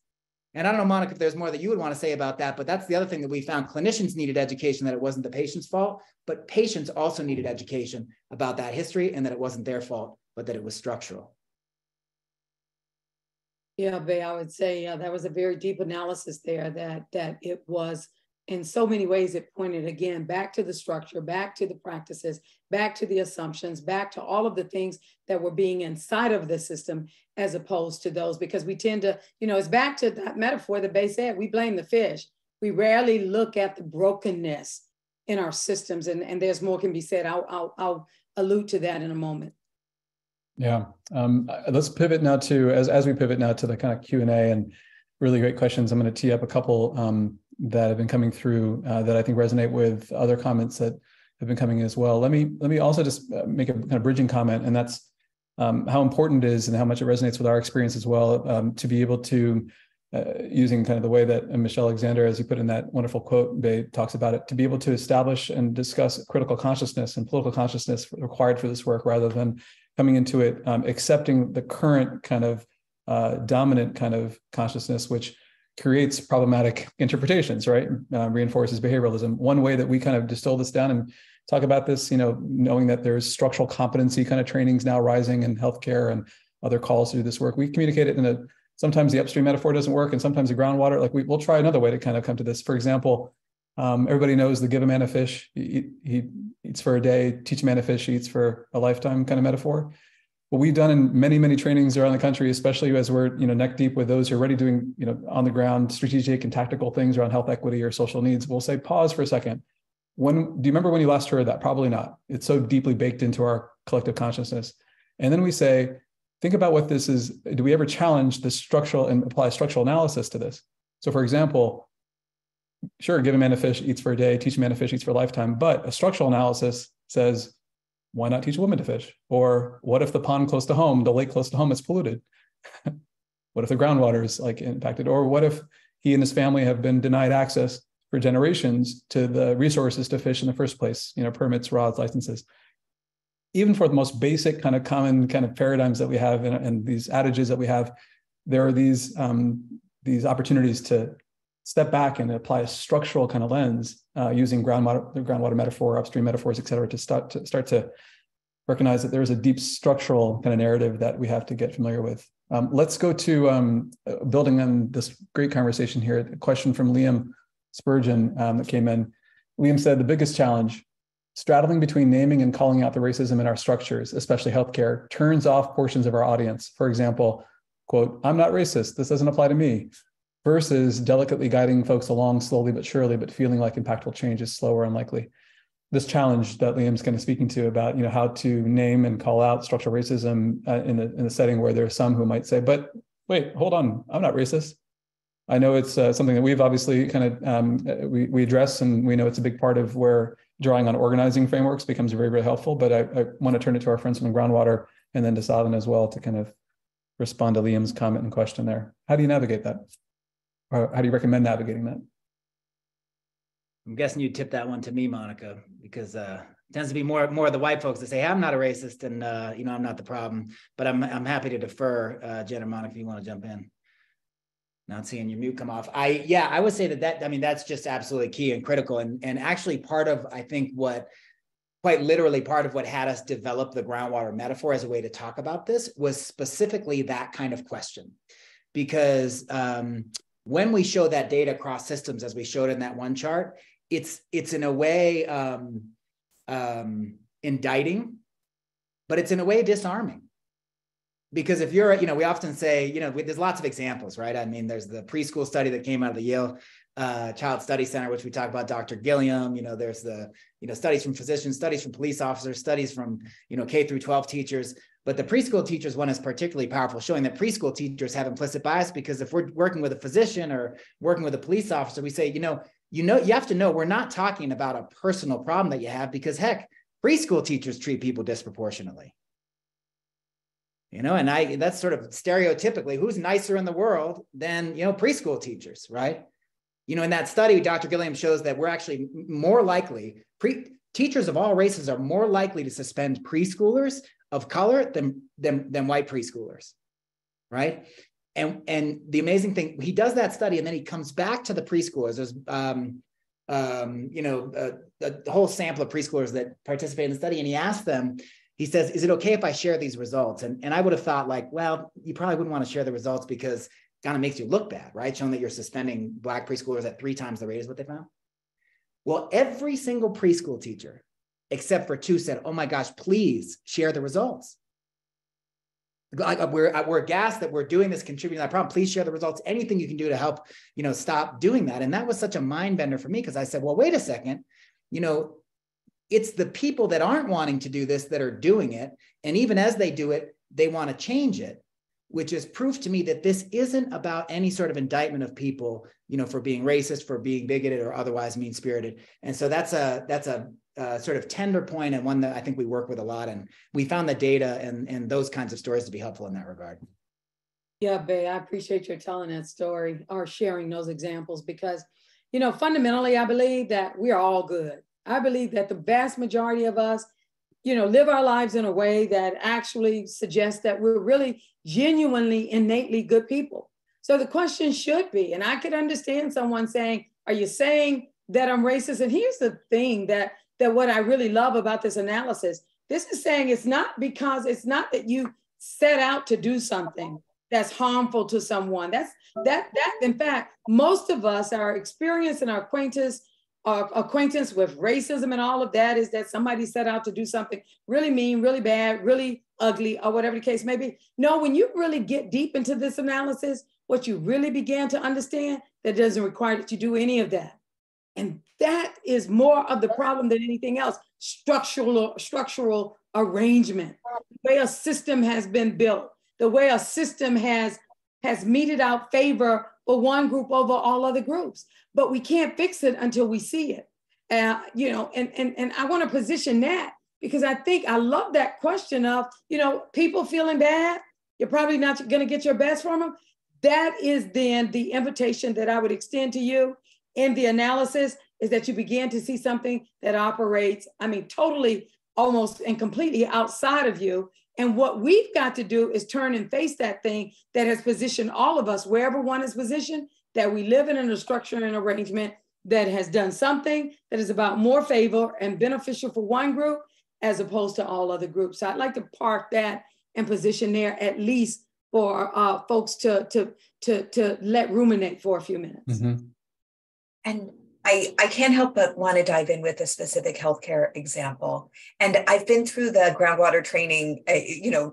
And I don't know, Monica, if there's more that you would want to say about that, but that's the other thing that we found. Clinicians needed education, that it wasn't the patient's fault, but patients also needed education about that history and that it wasn't their fault, but that it was structural. Yeah, Bay, I would say that was a very deep analysis there, that it was, in so many ways, it pointed again back to the structure, back to the practices, back to the assumptions, back to all of the things that were being inside of the system, as opposed to those, because we tend to, it's back to that metaphor that Bay said, we blame the fish. We rarely look at the brokenness in our systems, and there's more can be said. I'll allude to that in a moment. Yeah, let's pivot now to, as we pivot now to the kind of Q&A and really great questions. I'm going to tee up a couple that have been coming through that I think resonate with other comments that have been coming as well. Let me also just make a kind of bridging comment, and that's how important it is and how much it resonates with our experience as well, to be able to, using kind of the way that Michelle Alexander, as you put in that wonderful quote, Bay talks about it, to be able to establish and discuss critical consciousness and political consciousness required for this work, rather than coming into it accepting the current kind of dominant kind of consciousness, which creates problematic interpretations, right? Reinforces behavioralism. One way that we kind of distill this down and talk about this, knowing that there's structural competency kind of trainings now rising in healthcare and other calls to do this work, we communicate it in a, sometimes the upstream metaphor doesn't work, and sometimes the groundwater, like we'll try another way to kind of come to this. For example, everybody knows the give a man a fish, he eats for a day, teach a man a fish, he eats for a lifetime kind of metaphor. What we've done in many, many trainings around the country, especially as we're neck deep with those who are already doing on the ground strategic and tactical things around health equity or social needs, we'll say, pause for a second. Do you remember when you last heard that? Probably not. It's so deeply baked into our collective consciousness. And then we say, think about what this is. Do we ever challenge the structural and apply structural analysis to this? So for example, sure, give a man a fish, eats for a day, teach a man a fish, eats for a lifetime. But a structural analysis says, why not teach women to fish? Or what if the pond close to home, the lake close to home is polluted? What if the groundwater is like impacted? Or what if he and his family have been denied access for generations to the resources to fish in the first place, permits, rods, licenses? Even for the most basic kind of common kind of paradigms that we have and these adages that we have, there are these opportunities to step back and apply a structural kind of lens using the groundwater metaphor, upstream metaphors, et cetera, to start to recognize that there is a deep structural kind of narrative that we have to get familiar with. Let's go to building on this great conversation here. A question from Liam Spurgeon that came in. Liam said, the biggest challenge, straddling between naming and calling out the racism in our structures, especially healthcare, turns off portions of our audience. For example, quote, I'm not racist, this doesn't apply to me, versus delicately guiding folks along slowly but surely, but feeling like impactful change is slow or unlikely. This challenge that Liam's kind of speaking to about, how to name and call out structural racism in a setting where there are some who might say, but wait, hold on, I'm not racist. I know it's something that we've obviously kind of, we address, and we know it's a big part of where drawing on organizing frameworks becomes very, very helpful, but I want to turn it to our friends from groundwater and then to Sadhan as well to kind of respond to Liam's comment and question there. How do you navigate that? Or how do you recommend navigating that? I'm guessing you tip that one to me, Monica, because it tends to be more of the white folks that say, hey, I'm not a racist and, I'm not the problem, but I'm happy to defer, Jen or Monica, if you want to jump in. Not seeing your mute come off. I would say that's just absolutely key and critical. And actually part of, I think quite literally part of what had us develop the groundwater metaphor as a way to talk about this was specifically that kind of question. Because when we show that data across systems, as we showed in that one chart, it's in a way indicting, but it's in a way disarming. Because if you're, we often say, there's lots of examples, right? I mean, there's the preschool study that came out of the Yale Child Study Center, which we talk about, Dr. Gilliam, there's the, studies from physicians, studies from police officers, studies from, K through 12 teachers. But the preschool teachers one is particularly powerful, showing that preschool teachers have implicit bias, because if we're working with a physician or working with a police officer, we say, you have to know we're not talking about a personal problem that you have, because heck, preschool teachers treat people disproportionately. And that's sort of stereotypically who's nicer in the world than, preschool teachers, right? In that study, Dr. Gilliam shows that we're actually more likely, teachers of all races are more likely to suspend preschoolers of color than white preschoolers, right? And the amazing thing, he does that study and then he comes back to the preschoolers. There's, a whole sample of preschoolers that participate in the study, and he asked them, he says, is it okay if I share these results? And I would have thought like, well, you probably wouldn't want to share the results because it kind of makes you look bad, right? Showing that you're suspending Black preschoolers at 3 times the rate is what they found. Well, every single preschool teacher, except for 2, said, oh my gosh, please share the results. We're aghast that we're doing this, contributing to that problem. Please share the results. Anything you can do to help, stop doing that. And that was such a mind bender for me, because I said, well, wait a second, it's the people that aren't wanting to do this that are doing it. And even as they do it, they want to change it, which is proof to me that this isn't about any sort of indictment of people, for being racist, for being bigoted or otherwise mean-spirited. And so that's a sort of tender point, and one that I think we work with a lot. And we found the data and those kinds of stories to be helpful in that regard. Yeah, Bay, I appreciate your telling that story or sharing those examples, because, fundamentally, I believe that we are all good. I believe that the vast majority of us, live our lives in a way that actually suggests that we're really genuinely, innately good people. So the question should be, and I could understand someone saying, are you saying that I'm racist? And here's the thing that what I really love about this analysis, this is saying it's not that you set out to do something that's harmful to someone. That in fact, most of us, our experience and our acquaintance with racism and all of that is that somebody set out to do something really mean, really bad, really ugly, or whatever the case may be. No, when you really get deep into this analysis, what you really began to understand, that doesn't require that you do any of that. And that is more of the problem than anything else. Structural arrangement, the way a system has been built, the way a system has meted out favor for one group over all other groups. But we can't fix it until we see it. And I want to position that Because I love that question of, people feeling bad, you're probably not going to get your best from them. That is then the invitation that I would extend to you in the analysis, is that you begin to see something that operates, totally, almost and completely outside of you. And what we've got to do is turn and face that thing that has positioned all of us, wherever one is positioned, that we live in a structure and arrangement that has done something that is about more favor and beneficial for one group as opposed to all other groups. So I'd like to park that and position there, at least for folks to let ruminate for a few minutes. Mm-hmm. And I can't help but want to dive in with a specific healthcare example. And I've been through the groundwater training,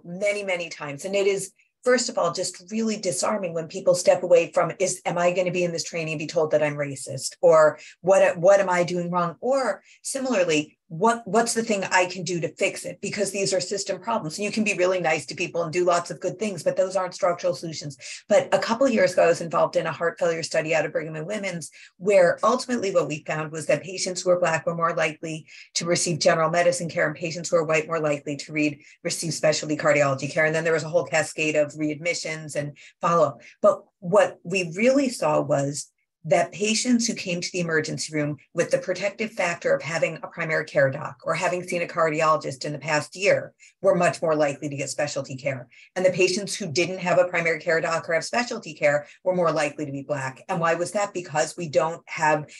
many, many times. And it is, first of all, just really disarming when people step away from, am I going to be in this training and be told that I'm racist? Or what am I doing wrong? Or similarly, what's the thing I can do to fix it? Because these are system problems. And you can be really nice to people and do lots of good things, but those aren't structural solutions. But a couple of years ago, I was involved in a heart failure study out of Brigham and Women's, where ultimately what we found was that patients who were Black were more likely to receive general medicine care, and patients who were white more likely to receive specialty cardiology care. And then there was a whole cascade of readmissions and follow-up. But what we really saw was that patients who came to the emergency room with the protective factor of having a primary care doc or having seen a cardiologist in the past year were much more likely to get specialty care. And the patients who didn't have a primary care doc or have specialty care were more likely to be Black. And why was that? Because we don't have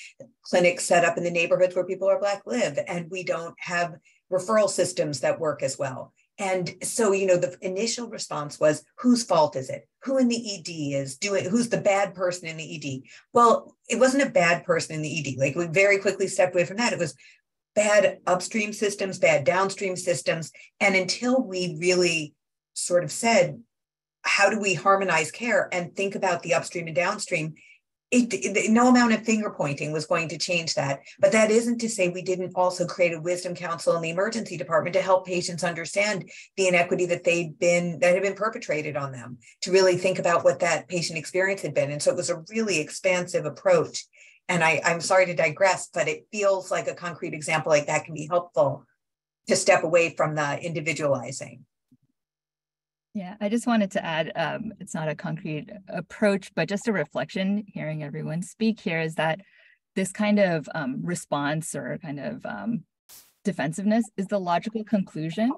clinics set up in the neighborhoods where people are Black live, and we don't have referral systems that work as well. And so, the initial response was, whose fault is it? Who in the ED is doing, who's the bad person in the ED? Well, it wasn't a bad person in the ED. Like, we very quickly stepped away from that. It was bad upstream systems, bad downstream systems. And until we really sort of said, how do we harmonize care and think about the upstream and downstream, no amount of finger pointing was going to change that. But that isn't to say we didn't also create a wisdom council in the emergency department to help patients understand the inequity that had been perpetrated on them, to really think about what that patient experience had been. And so it was a really expansive approach. And I'm sorry to digress, but it feels like a concrete example like that can be helpful to step away from the individualizing. Yeah, I just wanted to add, it's not a concrete approach, but just a reflection, hearing everyone speak here, is that this kind of response or kind of defensiveness is the logical conclusion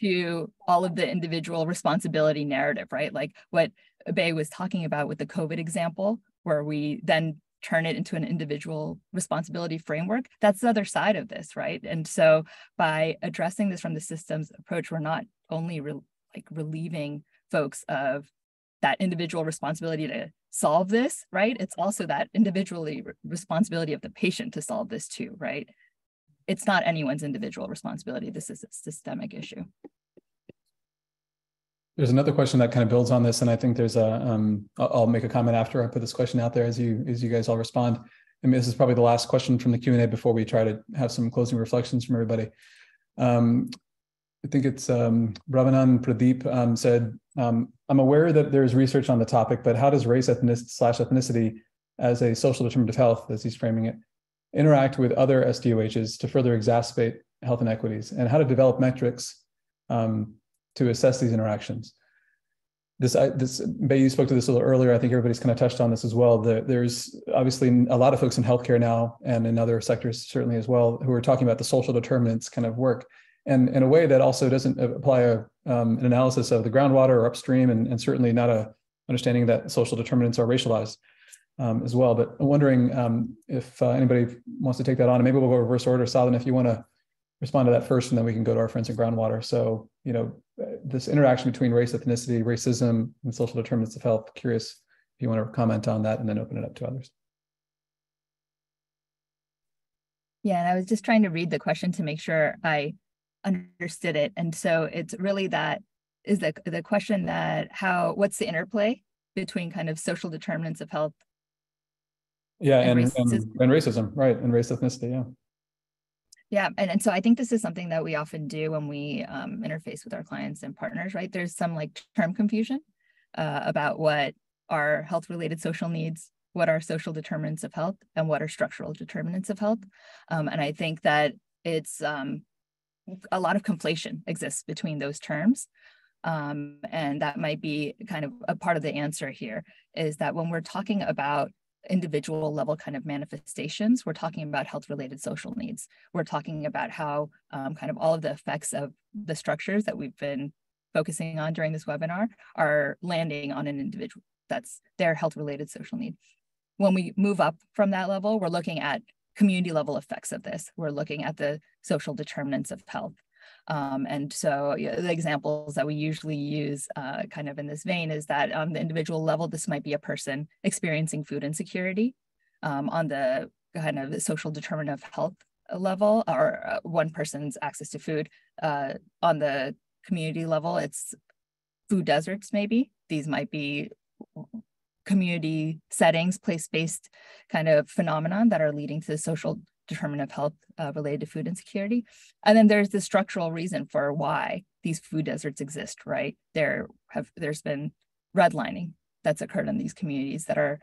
to all of the individual responsibility narrative, right? Like what Bay was talking about with the COVID example, where we then turn it into an individual responsibility framework. That's the other side of this, right? And so by addressing this from the systems approach, we're not only relieving folks of that individual responsibility to solve this, right? It's also that individually responsibility of the patient to solve this too, right? It's not anyone's individual responsibility. This is a systemic issue. There's another question that kind of builds on this, and I think there's I'll make a comment after I put this question out there as you guys all respond. I mean, this is probably the last question from the Q&A before we try to have some closing reflections from everybody. I think it's Brahmanan Pradeep said, I'm aware that there's research on the topic, but how does race ethnicity as a social determinant of health, as he's framing it, interact with other SDOHs to further exacerbate health inequities, and how to develop metrics to assess these interactions? Bay, you spoke to this a little earlier. I think everybody's kind of touched on this as well. There's obviously a lot of folks in healthcare now, and in other sectors certainly as well, who are talking about the social determinants kind of work. And in a way that also doesn't apply an analysis of the groundwater or upstream, and certainly not a understanding that social determinants are racialized as well. But I'm wondering if anybody wants to take that on, and maybe we'll go reverse order. Sadhan, if you want to respond to that first, and then we can go to our friends in groundwater. So, this interaction between race, ethnicity, racism, and social determinants of health, curious if you want to comment on that and then open it up to others. Yeah, and I was just trying to read the question to make sure I understood it. And so it's really that is the question that what's the interplay between kind of social determinants of health? Yeah, and racism, right, and race ethnicity, yeah. Yeah, and so I think this is something that we often do when we interface with our clients and partners, right? There's some term confusion about what are health-related social needs, what are social determinants of health, and what are structural determinants of health. And I think that it's a lot of conflation exists between those terms. And that might be kind of a part of the answer here, is that when we're talking about individual level kind of manifestations, we're talking about health-related social needs. We're talking about how kind of all of the effects of the structures that we've been focusing on during this webinar are landing on an individual. That's their health-related social need. When we move up from that level, we're looking at community level effects of this. We're looking at the social determinants of health. And so the examples that we usually use kind of in this vein is that on the individual level, this might be a person experiencing food insecurity. On the kind of the social determinant of health level, or one person's access to food. On the community level, it's food deserts maybe. These might be community settings, place-based kind of phenomenon that are leading to the social determinant of health related to food insecurity. And then there's the structural reason for why these food deserts exist, right? There's been redlining that's occurred in these communities that are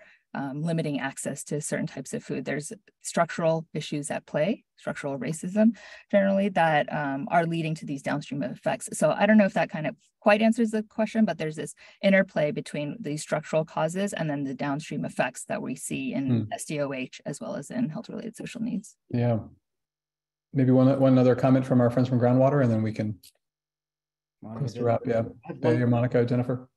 limiting access to certain types of food. There's structural issues at play, structural racism generally, that are leading to these downstream effects. So I don't know if that kind of quite answers the question, but there's this interplay between these structural causes and then the downstream effects that we see in SDOH as well as in health-related social needs. Yeah. Maybe one other comment from our friends from Groundwater, and then we can close to wrap. Yeah. Monica, Jennifer.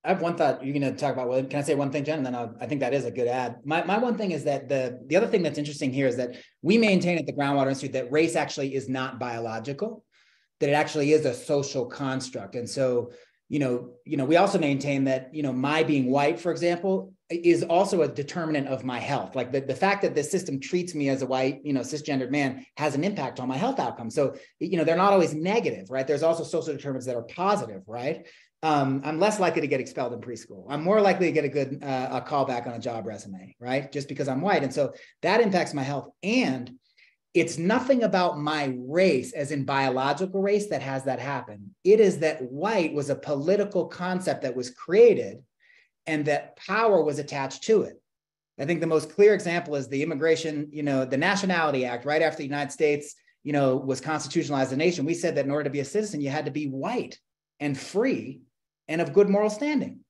I have one thought. You're going to talk about, well, can I say one thing, Jen? And then I think that is a good add. My one thing is that the other thing that's interesting here is that we maintain at the Groundwater Institute that race actually is not biological, that it actually is a social construct. And so, we also maintain that, my being white, for example, is also a determinant of my health. Like the fact that the system treats me as a white, cisgendered man has an impact on my health outcomes. So, they're not always negative, right? There's also social determinants that are positive, right? I'm less likely to get expelled in preschool. I'm more likely to get a good a callback on a job resume, right? Just because I'm white. And so that impacts my health. And it's nothing about my race, as in biological race, that has that happen. It is that white was a political concept that was created and that power was attached to it. I think the most clear example is the immigration, the Nationality Act, right after the United States, was constitutionalized as a nation. We said that in order to be a citizen, you had to be white and free and of good moral standing,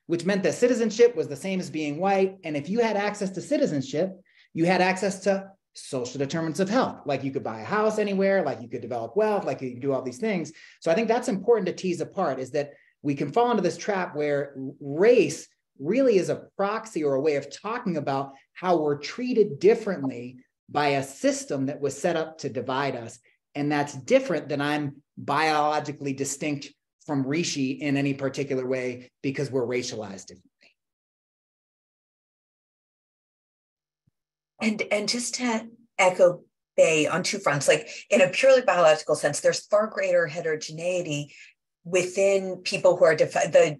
which meant that citizenship was the same as being white. And if you had access to citizenship, you had access to social determinants of health, like you could buy a house anywhere, like you could develop wealth, like you could do all these things. So I think that's important to tease apart, is that we can fall into this trap where race really is a proxy or a way of talking about how we're treated differently by a system that was set up to divide us. And that's different than I'm biologically distinct from Rishi in any particular way because we're racialized differently. And just to echo Bay on two fronts, like in a purely biological sense, there's far greater heterogeneity within people who are the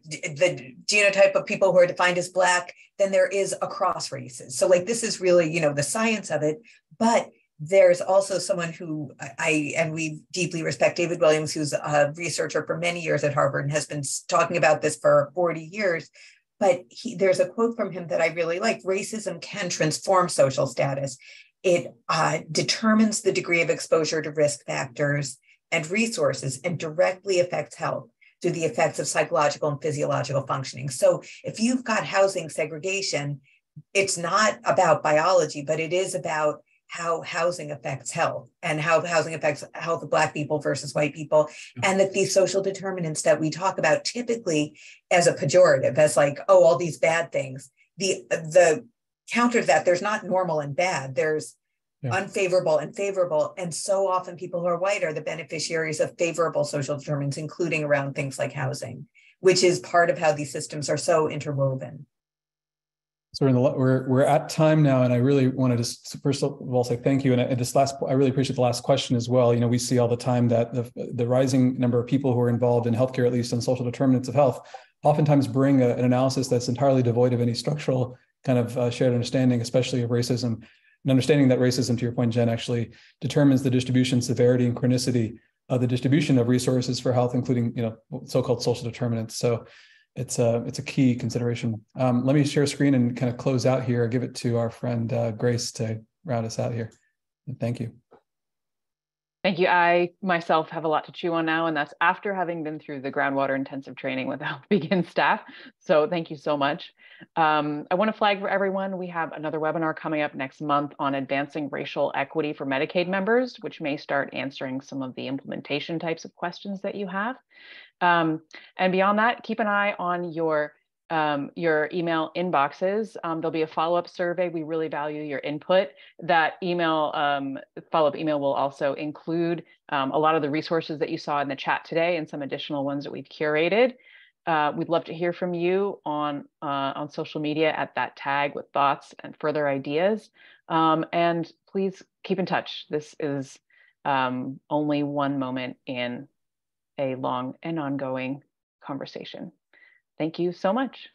genotype of people who are defined as Black than there is across races. So like this is really, the science of it, but there's also someone who we deeply respect, David Williams, who's a researcher for many years at Harvard and has been talking about this for 40 years. But there's a quote from him that I really like: racism can transform social status. It determines the degree of exposure to risk factors and resources and directly affects health through the effects of psychological and physiological functioning. So if you've got housing segregation, it's not about biology, but it is about how housing affects health and how housing affects health of Black people versus white people. And that these social determinants that we talk about typically as a pejorative, as like, oh, all these bad things, the counter to that, there's not normal and bad, there's unfavorable and favorable. And so often people who are white are the beneficiaries of favorable social determinants, including around things like housing, which is part of how these systems are so interwoven. So we're at time now, and I really wanted to first of all say thank you. And I really appreciate the last question as well. We see all the time that the rising number of people who are involved in healthcare, at least on social determinants of health, oftentimes bring an analysis that's entirely devoid of any structural kind of shared understanding, especially of racism. And understanding that racism, to your point, Jen, actually determines the distribution, severity, and chronicity of the distribution of resources for health, including so-called social determinants. So it's a key consideration. Let me share a screen and kind of close out here. I'll give it to our friend Grace to round us out here. And thank you. Thank you. I myself have a lot to chew on now, and that's after having been through the groundwater intensive training with Help Begin staff. So thank you so much. I want to flag for everyone, we have another webinar coming up next month on advancing racial equity for Medicaid members, which may start answering some of the implementation types of questions that you have. And beyond that, keep an eye on your email inboxes. There'll be a follow-up survey. We really value your input. That email, follow-up email will also include a lot of the resources that you saw in the chat today and some additional ones that we've curated. We'd love to hear from you on social media at that tag with thoughts and further ideas. And please keep in touch. This is only one moment in a long and ongoing conversation. Thank you so much.